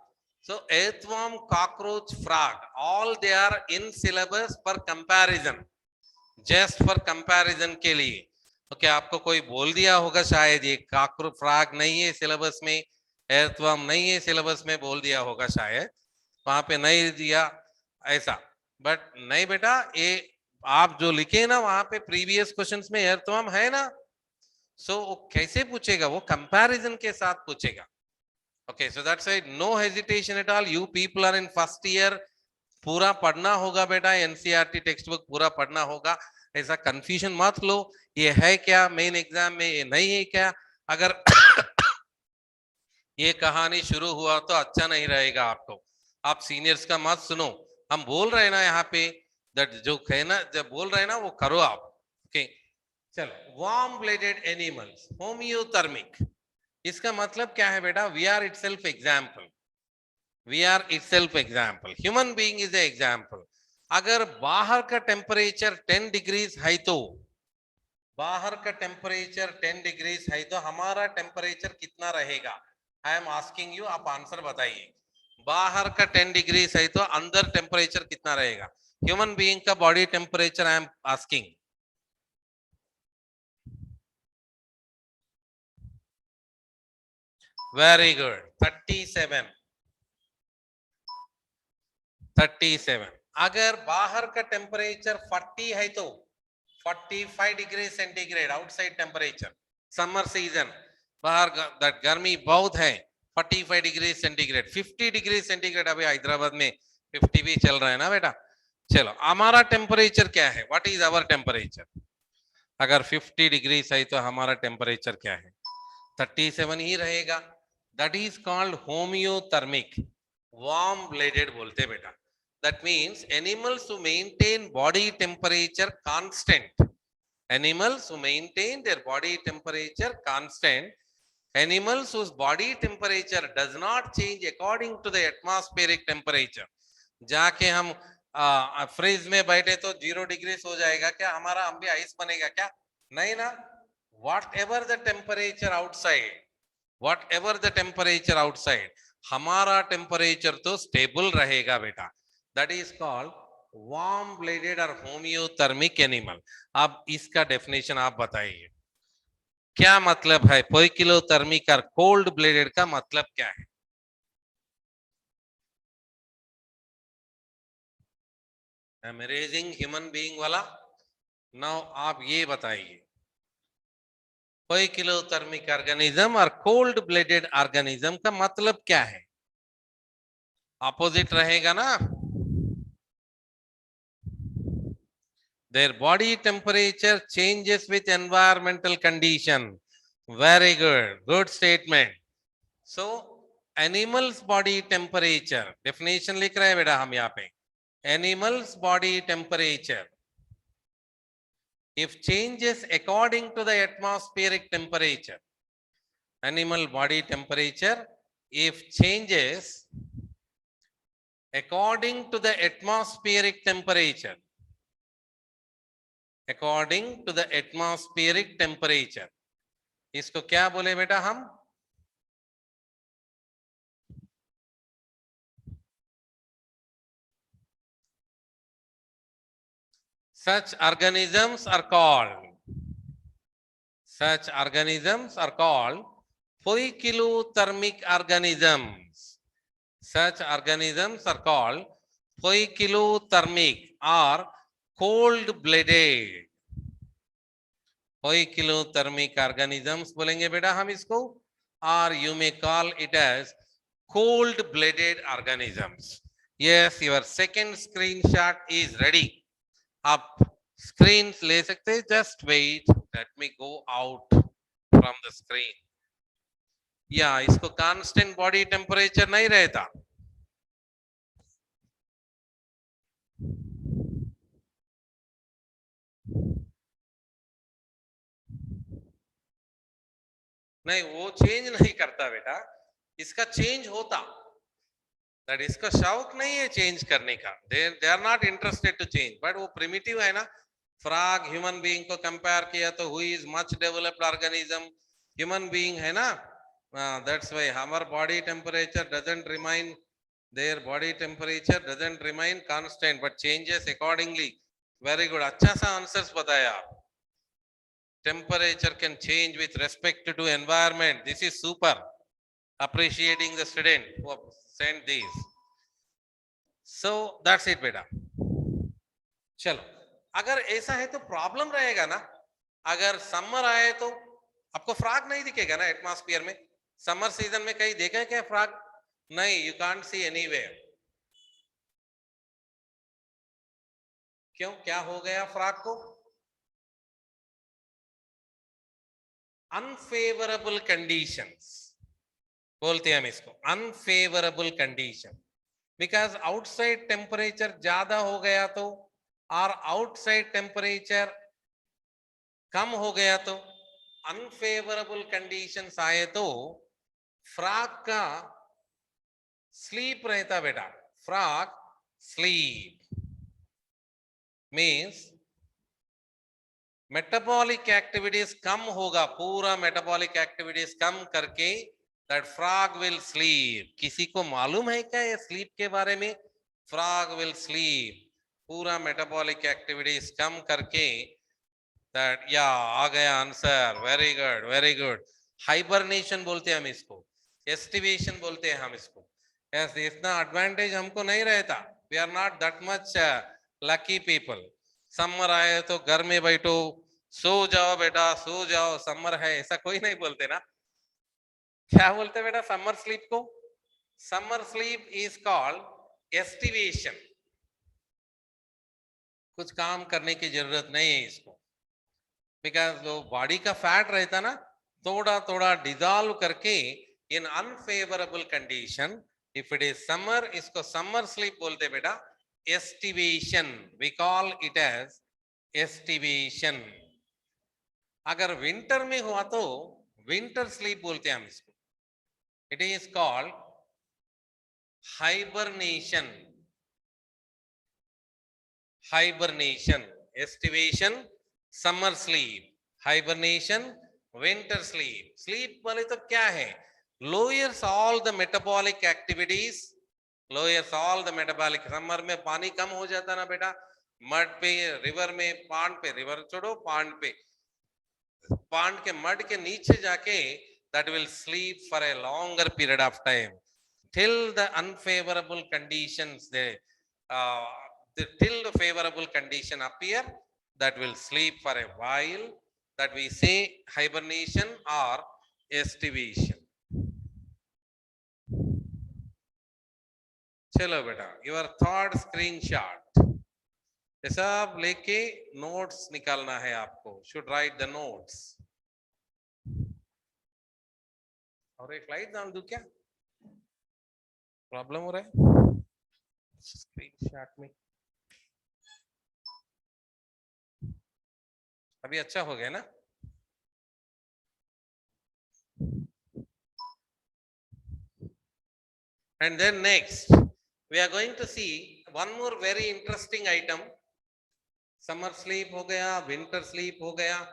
So earthworm, cockroach, frog, all they are in syllabus for comparison, just for comparison के लिए. तो क्या आपको कोई बोल दिया होगा शायद ये कॉकरोच फ्रॉग नहीं है सिलेबस में, एर्थवर्म नहीं है सिलेबस में, बोल दिया होगा शायद, वहां पे नहीं दिया ऐसा. बट नहीं बेटा, ये आप जो लिखे ना वहां पे प्रीवियस क्वेश्चंस में एर्थवर्म है ना. सो वो कैसे पूछेगा? वो कंपैरिजन के साथ पूछेगा. Okay, so that's why no hesitation at all. You people are in first year. पूरा पढ़ना होगा बेटा, एनसीईआरटी टेक्स्ट बुक पूरा पढ़ना होगा. ऐसा कंफ्यूजन मत लो, ये है क्या मेन एग्जाम में, ये नहीं है क्या. अगर ये कहानी शुरू हुआ तो अच्छा नहीं रहेगा आपको. आप सीनियर्स का मत सुनो. हम बोल रहे हैं ना यहाँ पे, दैट जो है ना, जब बोल रहे हैं ना वो करो आप. ओके, चलो. Warm blooded animals, homeothermic. इसका मतलब क्या है बेटा? We are itself example. We are itself example. Human being is a example. अगर बाहर का टेम्परेचर 10 डिग्रीज है तो, बाहर का टेम्परेचर 10 डिग्रीज है तो हमारा टेम्परेचर कितना रहेगा? आई एम आस्किंग यू, आप आंसर बताइए. बाहर का 10 डिग्रीज है तो अंदर टेम्परेचर कितना रहेगा? ह्यूमन बीइंग का body temperature I am asking. Very good. 37. 37. अगर बाहर का टेम्परेचर 40 है तो 45 degree centigrade outside temperature, summer season, बाहर गर्मी बहुत है, 45 डिग्री सेंटीग्रेड, 50 डिग्री सेंटीग्रेड, अभी हैदराबाद में 50 भी चल रहा है ना बेटा। चलो हमारा टेम्परेचर क्या है, व्हाट इज आवर टेम्परेचर? अगर 50 डिग्री है तो हमारा टेम्परेचर क्या है? 37 ही रहेगा। That is called homeothermic, warm blooded बोलते बेटा। That means animals who maintain body temperature constant, animals who maintain their body temperature constant, animals whose body temperature does not change according to the atmospheric temperature। जाके हम fridge में बैठे तो 0 degree हो जाएगा क्या, हमारा हम भी आइस बनेगा क्या? नहीं ना। What ever the temperature outside, what ever the temperature outside, हमारा टेम्परेचर तो स्टेबल रहेगा बेटा। That is called warm blooded और होम्योथर्मिक एनिमल। अब इसका डेफिनेशन आप बताइए, क्या मतलब है पोइकिलोथर्मिक और कोल्ड ब्लेडेड का मतलब क्या है? अमेजिंग ह्यूमन बीइंग वाला। नाउ आप ये बताइए, पोइकिलोथर्मिक ऑर्गेनिज्म और कोल्ड ब्लेडेड ऑर्गेनिज्म का मतलब क्या है? अपोजिट रहेगा ना। Their body temperature changes with environmental condition. Very good, good statement. So animals body temperature definition लिख रहे हैं बेटा हम यहाँ पे। Animals body temperature if changes according to the atmospheric temperature, animal body temperature if changes according to the atmospheric temperature, according to the atmospheric temperature, इसको क्या बोले बेटा हम? Such organisms are called, such organisms are called poikilothermic organisms. Such organisms are called poikilothermic or cold-blooded. Poikilothermic organisms बोलेंगे बेटा हम इसको, or you may call it as cold-blooded organisms. Yes, your second screenshot is ready. आप screen ले सकते हैं, just wait, let me go out from the screen. या इसको कांस्टेंट बॉडी टेम्परेचर नहीं रहता, नहीं वो चेंज नहीं करता बेटा, इसका चेंज होता, दैट इसका शौक नहीं है चेंज करने का, they are not interested to change, but वो प्रिमिटिव है ना। फ्रॉग ह्यूमन बीइंग को कंपेयर किया तो who is much developed organism, human being है ना। दैट्स व्हाई हमार body temperature doesn't remain, their body temperature doesn't remain constant but changes accordingly. Very good, अच्छा सा आंसर्स बताया आप। Temperature can change with respect to environment. This is super. Appreciating the student who have sent these. So that's it बेटा। चलो अगर ऐसा है तो प्रॉब्लम रहेगा ना, अगर समर आए तो आपको फ्रॉग नहीं दिखेगा ना एटमॉस्फेयर में। समर सीजन में कहीं देखा है क्या फ्रॉग? नहीं, यू कांट सी एनीवेयर। क्यों, क्या हो गया फ्रॉग को? अनफेवरेबल कंडीशंस बोलते हैं हम इसको, unfavourable condition. Because outside temperature ज्यादा हो गया तो, और आउटसाइड टेम्परेचर कम हो गया तो, अनफेवरेबल कंडीशंस आए तो फ्रॉग का स्लीप रहता बेटा। Frog sleep means metabolic activities कम होगा, पूरा मेटाबॉलिक एक्टिविटीज कम करके दैट फ्रॉग विल स्लीप। किसी को मालूम है क्या ये स्लीप के बारे में? फ्रॉग विल स्लीप, पूरा मेटाबॉलिक एक्टिविटीज कम करके दैट, या आ गया answer, very good very good. Hibernation बोलते हैं हम इसको, एस्टिवेशन बोलते हैं हम इसको। इतना एडवांटेज हमको नहीं रहता, We are not that much lucky people. Summer आए तो घर में बैठो, सो जाओ बेटा, सो जाओ, समर है, ऐसा कोई नहीं बोलते ना. क्या बोलते बेटा समर स्लीप को? Summer sleep is called aestivation. कुछ काम करने की जरूरत नहीं है इसको, बिकॉज वो बॉडी का फैट रहता ना, थोड़ा थोड़ा डिजॉल्व करके in unfavourable condition. If it is summer, इसको समर स्लीप बोलते बेटा. Aestivation, we call it as aestivation. अगर विंटर में हुआ तो विंटर स्लीप बोलते हैं हम इसको. It is called hibernation. Hibernation, aestivation, summer sleep, hibernation, winter sleep. Sleep वाले तो क्या है? Lowers all the metabolic activities, lowers all the metabolic. Summer में पानी कम हो जाता ना बेटा, मड पे, रिवर में, पांड पे, रिवर छोड़ो, पांड पे, पांड के मड के नीचे जाके that will sleep for a longer period of time till the unfavorable conditions they uh, till the favorable condition appear, that will sleep for a while, that we say hibernation or estivation. चलो बेटा, your third screenshot. ये सब लेके notes निकालना है आपको. should write the notes. और एक लाइट डाल दूं क्या? प्रॉब्लम हो रहा है स्क्रीनशॉट में? अभी अच्छा हो गया ना? And then next we are going to see one more very interesting item. Summer sleep हो गया, winter sleep हो गया.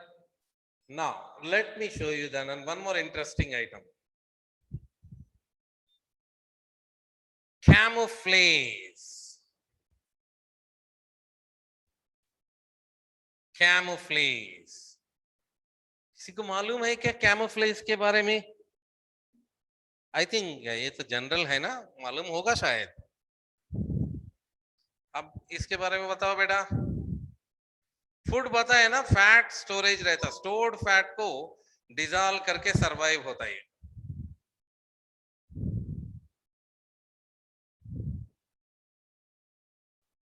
Now let me show you then one more interesting item. Camouflage. Camouflage. किसी को मालूम है क्या कैमोफ्लेज के बारे में? आई थिंक ये तो जनरल है ना, मालूम होगा शायद. अब इसके बारे में बताओ बेटा. फूड पता है ना, फैट स्टोरेज रहता, स्टोर्ड फैट को डिजॉल्व करके सरवाइव होता है.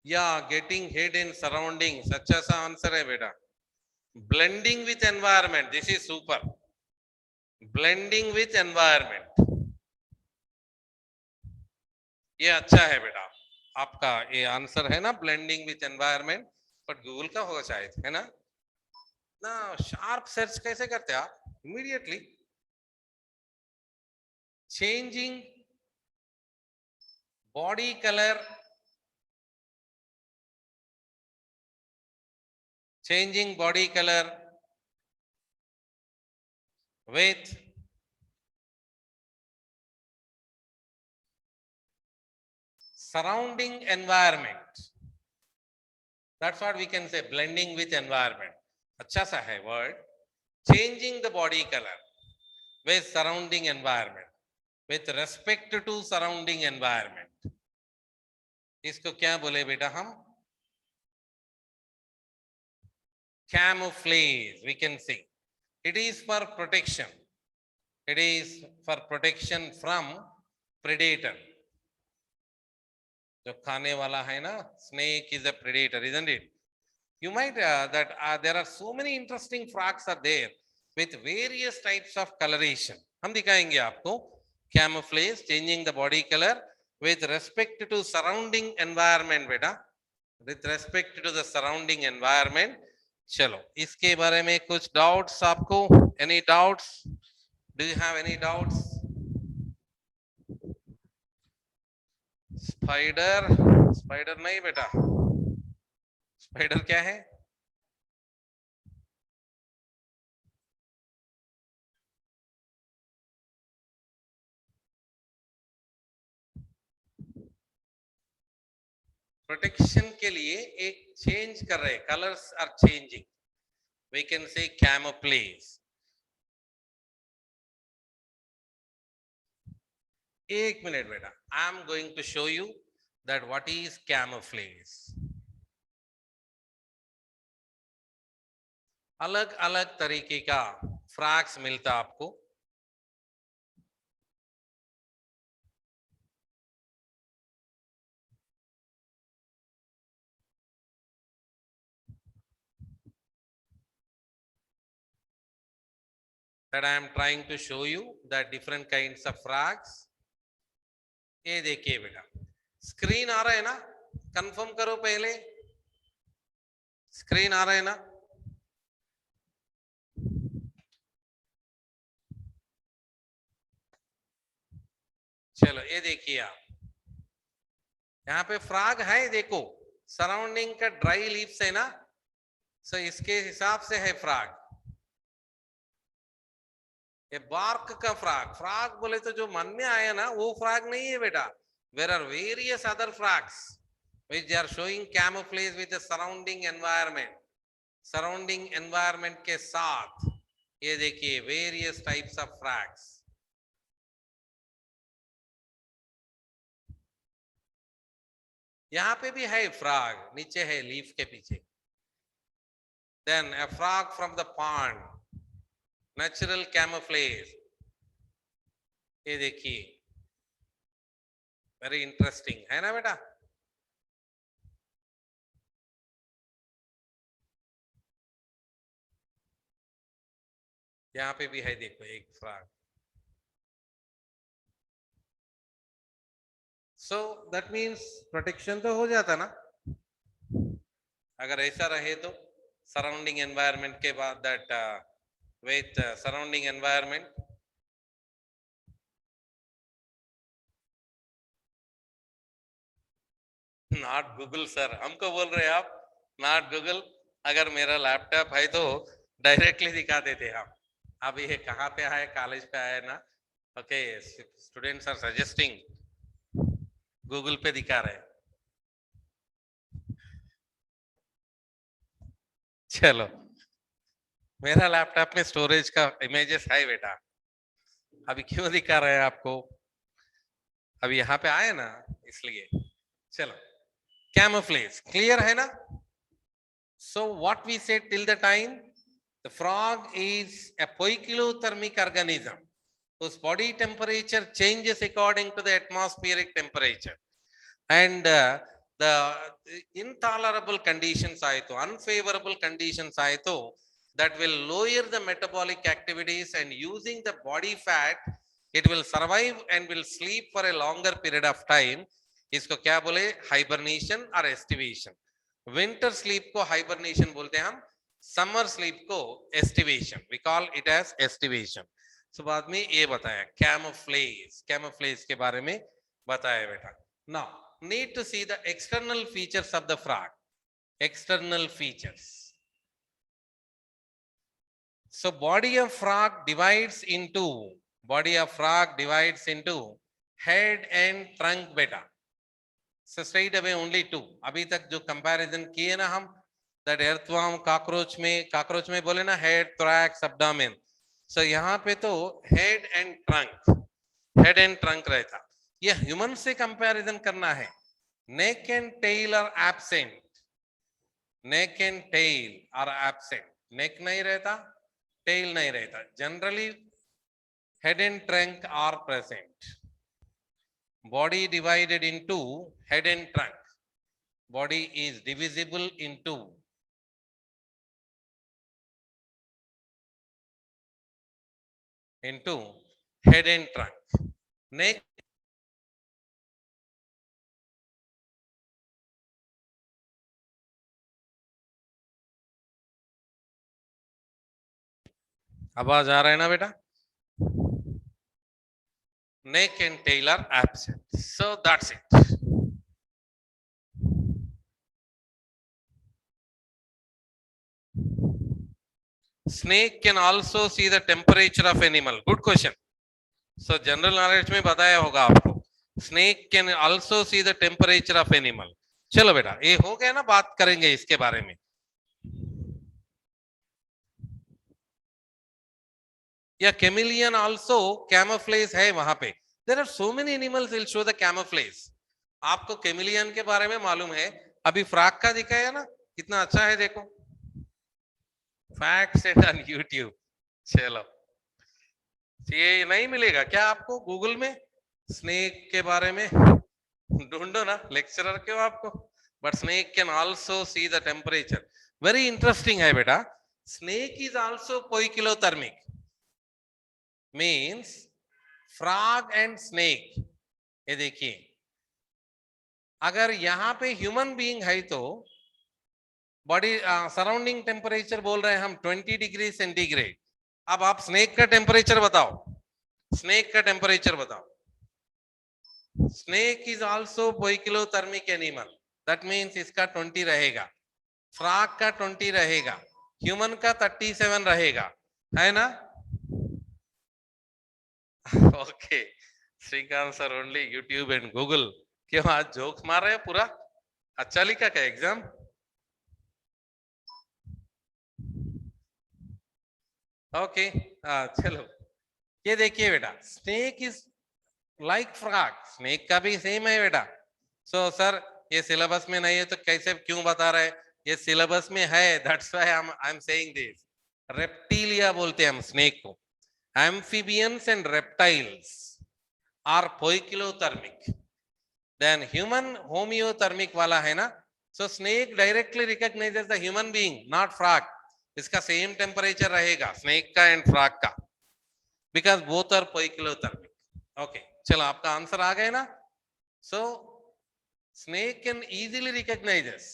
या गेटिंग हिड इन सराउंडिंग्स, अच्छा सा आंसर है बेटा. Blending with environment, this is super. Blending with environment, ये अच्छा है बेटा. आपका ये आंसर है ना, blending with environment. But Google का होगा शायद, है ना? ना शार्प सर्च कैसे करते आप? Immediately changing body colour, changing body color with surrounding environment. That's what we can say, blending with environment. अच्छा सा है word. Changing the body color with surrounding environment, with respect to surrounding environment. इसको क्या बोले बेटा हम? Camouflage, we can say. It is for protection. It is for protection from predator. जो खाने वाला है ना, snake is a predator, isn't it? You might that there are so many interesting frogs are there with various types of coloration. हम दिखाएंगे आपको. Camouflage, changing the body color with respect to surrounding environment बेटा, with respect to the surrounding environment. चलो इसके बारे में कुछ doubts आपको? Any doubts? Do you have any doubts? Spider, spider नहीं बेटा. स्पाइडर क्या है? प्रोटेक्शन के लिए एक चेंज कर रहे, colours are changing. We can say camouflage. एक मिनट बेटा, I am going to show you that what is camouflage. अलग अलग तरीके का फ्रॉक्स मिलता आपको. That I am trying to show you that different kinds of frocks. ये देखिए बेटा, स्क्रीन आ रहा है ना? कंफर्म करो पहले, स्क्रीन आ रहा है ना? चलो ये देखिए आप, यहाँ पे फ्रॉग है, देखो सराउंडिंग का ड्राई लीव्स है ना, सो इसके हिसाब से है फ्रॉग. ये बार्क का फ्रॉग, फ्रॉग बोले तो जो मन में आया ना वो फ्रॉग नहीं है बेटा. There are various other frogs which they are showing camouflage with the surrounding environment. Surrounding environment के साथ ये देखिए वेरियस टाइप्स ऑफ फ्रॉग्स. यहां पे भी है फ्रॉग, नीचे है लीफ के पीछे. Then a frog from the pond, natural camouflage. ये देखिए वेरी इंटरेस्टिंग है ना बेटा. यहाँ पे भी है, देखो एक frog. So that means protection तो हो जाता ना अगर ऐसा रहे तो. सराउंडिंग एनवायरनमेंट के बाद that with surrounding environment. Not Google sir, हमको बोल रहे हैं आप, नॉट गूगल. अगर मेरा लैपटॉप है तो डायरेक्टली दिखा देते हम. अब ये कहाँ पे है, कॉलेज पे आए ना. Okay, students are suggesting Google पे दिखा रहे. चलो, मेरा लैपटॉप में स्टोरेज का इमेजेस है बेटा. अभी क्यों दिखा रहे हैं आपको, अभी यहाँ पे आए ना इसलिए. चलो, कैमोफ्लेज क्लियर है ना. So what we said till the time, the frog is a poikilothermic organism whose body temperature changes according to the atmospheric temperature. And the intolerable conditions आए तो, unfavorable conditions आए तो, that will lower the metabolic activities, and using the body fat it will survive and will sleep for a longer period of time. इसको क्या बोले, hibernation और aestivation. Winter sleep को hibernation बोलते हैं हम, समर स्लीप को aestivation. We call it as aestivation. So बाद में ये बताया कैमोफ्लेज, कैमोफ्लेज के बारे में बताया बेटा. Now need to see the external features of the frog. External features. So body of frog divides into head and trunk beta. So straight away only two. अभी तक जो comparison किए ना हम, that earthworm, cockroach में बोले ना head, thorax, abdomen. So यहाँ पे तो head and trunk रहता. ये human से comparison करना है. Neck and tail are absent. Neck and tail are absent. Neck नहीं रहता, tail नहीं रहता. Generally head and trunk are present. Body divided into head and trunk. Body is divisible into head and trunk. Neck आवाज आ रहा है ना बेटा. Neck and tail are absent. So that's it. Snake can also see the temperature of animal. Good question. So general knowledge में बताया होगा आपको. Snake can also see the temperature of animal. चलो बेटा, ये हो गया ना, बात करेंगे इसके बारे में. या chameleon also camouflage है वहां पे. There are so many animals will show the camouflage. आपको कैमिलियन के बारे में मालूम है, अभी फ्रॉग का दिखाया ना, कितना अच्छा है देखो, फैक्ट्स एंड ऑन यूट्यूब। चलो, ये नहीं मिलेगा क्या आपको गूगल में स्नेक के बारे में? ढूंढो ना, लेक्चरर क्यों आपको। But snake can also see the temperature, very interesting है बेटा। Snake is also poikilothermic, means frog and snake. ये देखिए, अगर यहां पे ह्यूमन बीइंग है तो बॉडी सराउंडिंग टेम्परेचर बोल रहे हैं हम 20 डिग्री सेंटीग्रेड। अब आप स्नेक का टेम्परेचर बताओ, स्नेक का टेम्परेचर बताओ। Snake is also poikilothermic animal, that means इसका 20 रहेगा, फ्रॉग का 20 रहेगा, ह्यूमन का 37 रहेगा, है ना? Okay, Shrikant sir only YouTube and Google. क्यों आज जोक मार रहे हैं पूरा? अच्छा लिखा क्या एग्जाम? ओके, चलो, ये देखिए बेटा, snake is like frog, snake का भी सेम है बेटा। सो सर, ये सिलेबस में नहीं है तो कैसे क्यों बता रहे हैं? ये सिलेबस में है, that's why I am saying this. Reptilia बोलते हैं हम स्नेक को। Amphibians and reptiles are poikilothermic, then human homeothermic वाला है ना। So snake directly recognises the human being, not frog. इसका सेम टेम्परेचर रहेगा स्नेक का एंड फ्रॉग का, because both are poikilothermic. Okay, चलो आपका आंसर आ गए ना। सो snake can easily recognizes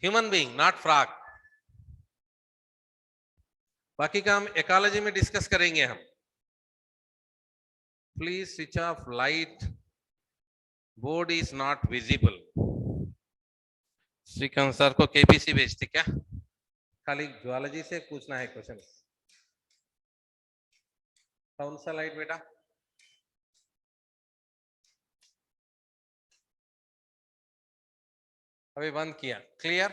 human being, not frog। बाकी का हम इकोलॉजी में डिस्कस करेंगे हम। Please switch off light, board is not visible. Shrikant sir को केबीसी भेजते क्या? खाली ज्वालॉजी से पूछना है क्वेश्चन। कौन सा लाइट बेटा? अभी बंद किया, clear?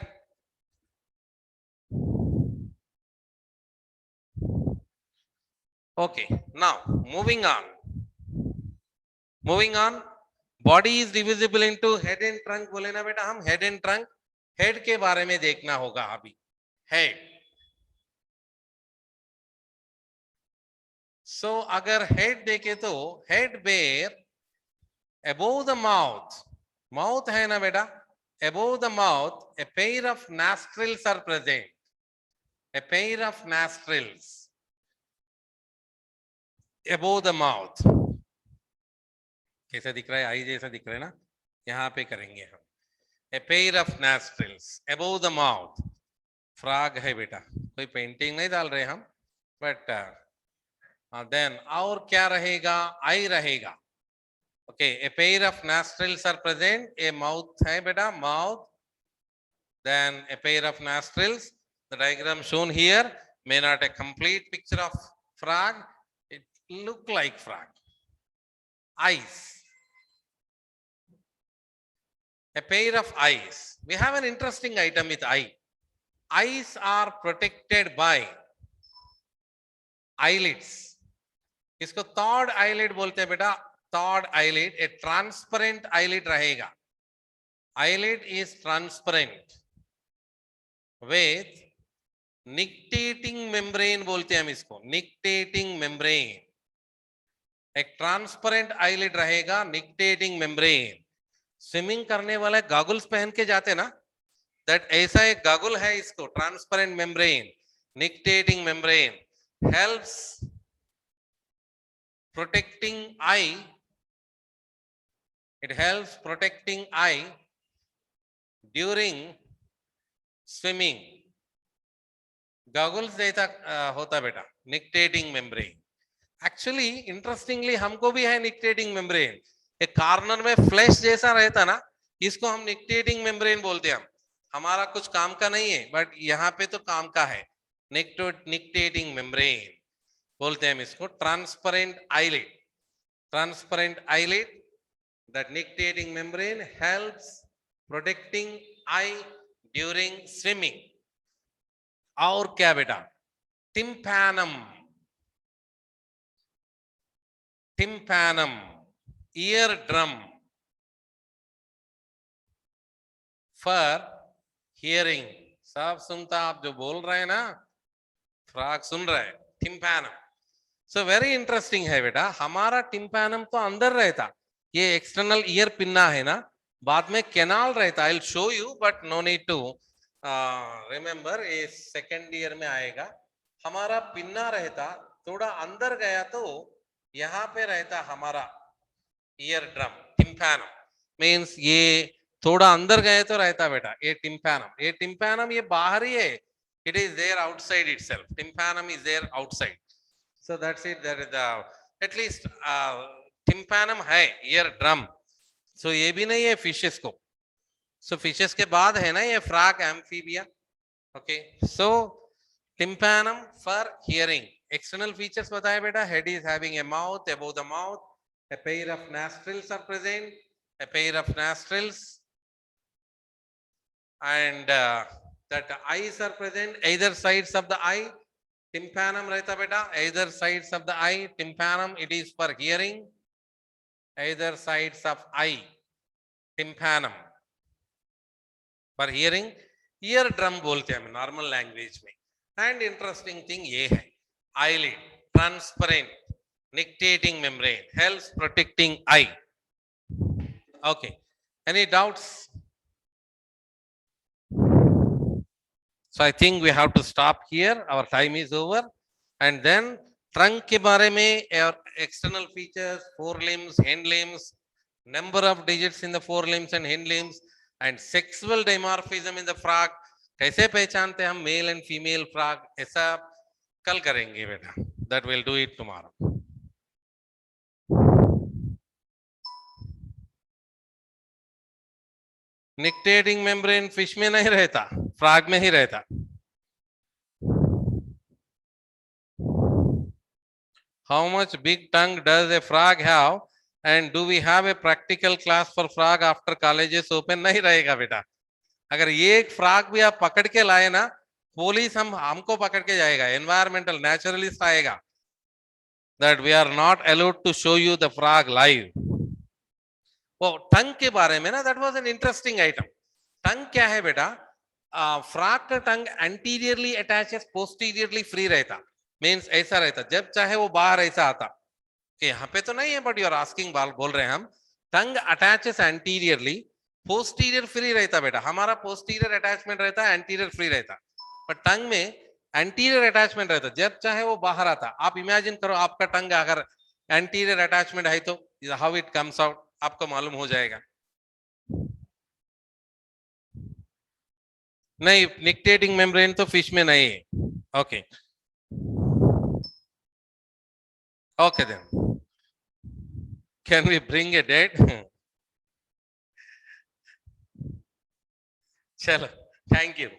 Okay, now moving on, moving on. Body is divisible into head and trunk बोले ना बेटा हम, हेड एंड ट्रंक। हेड के बारे में देखना होगा अभी। हेड, सो अगर हेड देखे तो हेड बेर above the mouth, माउथ है ना बेटा, above the mouth a pair of nostrils are present, a pair of nostrils above the mouth। कैसा दिख रहा है? आई जैसा दिख रहा है ना, यहाँ पे करेंगे हम। a pair of nostrils above the mouth, frog है बेटा, कोई पेंटिंग नहीं डाल रहे हम, बट देन और क्या रहेगा? आई रहेगा। Okay, a pair of nostrils are present, a mouth है बेटा, mouth, then a pair of nostrils। The diagram shown here may not a complete picture of frog, it look like frog। Eyes, a pair of eyes। We have an interesting item with eye। Eyes are protected by eyelids। इसको third eyelid बोलते हैं बेटा, third eyelid, a transparent eyelid रहेगा। eyelid is transparent with nictitating membrane बोलते हैं हम इसको, nictitating membrane। एक ट्रांसपेरेंट आईलिड रहेगा, निक्टेटिंग मेम्ब्रेन। स्विमिंग करने वाले गॉगल्स पहन के जाते ना, दैट ऐसा एक गॉगल है, इसको transparent membrane, nictitating membrane helps protecting eye, it helps protecting eye during swimming. Goggles जैसा होता बेटा निक्टेटिंग मेम्ब्रेन। एक्चुअली इंटरेस्टिंगली हमको भी है निक्टेटिंग मेम्ब्रेन, एक कॉर्नर में फ्लैश जैसा रहता ना, इसको हम निक्टेटिंग मेम्ब्रेन बोलते हैं हम। हमारा कुछ काम का नहीं है, बट यहाँ पे तो काम का है। निक्टेटिंग मेम्ब्रेन बोलते हैं हम इसको। Transparent eyelid, transparent eyelid, that nictitating membrane helps protecting eye during swimming. और क्या बेटा? Tympanum, tympanum, ear drum, for hearing. सब सुनता, आप जो बोल रहे हैं ना, फ्रॉग सुन रहा है, टिम्पैनम. सो वेरी इंटरेस्टिंग है बेटा, हमारा टिम्पैनम तो अंदर रहता, ये एक्सटर्नल ईयर पिन्ना है ना, बाद में कैनाल रहता. I will show you but no need to remember, ये सेकेंड ईयर में आएगा. हमारा पिन्ना रहता, थोड़ा अंदर गया तो यहाँ पे रहता हमारा ईयर ड्रम. टिम्पैनम मीन्स ये थोड़ा अंदर गए तो रहता बेटा ये टिम्पैनम. ये टिम्पैनम ये बाहर ही है, it is there outside itself. Tympanum is there outside. So that's it. That is the at least tympanum है, ear drum. So ये भी नहीं है fishes को. So fishes के बाद है ना ये frog, amphibia. Okay. So tympanum for hearing. External features बताए बेटा. Head is having a mouth. Above the mouth, a pair of nostrils are present. A pair of nostrils, and that eyes are present either sides of the eye. Tympanum रहता बेटा either sides of the eye. Tympanum it is for hearing, either sides of eye. Tympanum for hearing. Ear drum बोलते हैं normal language में. And interesting thing ये है, eyelid transparent nictitating membrane helps protecting eye. Okay, any doubts? So I think we have to stop here. Our time is over. And then trunk के बारे में, external features, forelimbs, hindlimbs, number of digits in the forelimbs and hindlimbs, and sexual dimorphism in the frog. कैसे पहचानते हम male and female frog, ऐसा कल करेंगे बेटा. That we'll do it tomorrow. Nictitating membrane fish में नहीं रहता, फ्रॉग में ही रहता. How much big tongue does a frog have? And do we have a practical class for frog after colleges open? नहीं रहेगा बेटा. अगर ये एक फ्रॉग भी आप पकड़ के लाए ना, पुलिस हमको पकड़ के जाएगा, एनवायरमेंटल नेचुरलिस्ट आएगा. That we are not allowed to show you the frog live. वो टंग के बारे में ना, that was an interesting item. टंग क्या है बेटा? फ्रॉग का टंग एंटीरियरली अटैचेस, पोस्टीरियरली फ्री रहता. मीन्स ऐसा रहता, जब चाहे वो बाहर ऐसा आता. कि यहाँ पे तो नहीं है, बट यू आर आस्किंग, बोल रहे हैं हम. टंग अटैचेस एंटीरियरली, पोस्टीरियर फ्री रहता बेटा. हमारा पोस्टीरियर अटैचमेंट रहता है, एंटीरियर फ्री रहता. पर टंग में एंटीरियर अटैचमेंट रहता, जब चाहे वो बाहर आता. आप इमेजिन करो आपका टंग अगर एंटीरियर अटैचमेंट है तो हाउ इट कम्स आउट, आपको मालूम हो जाएगा. नहीं, निक्टेटिंग मेम्ब्रेन तो फिश में नहीं है. Okay okay then can we bring a date? चलो, थैंक यू.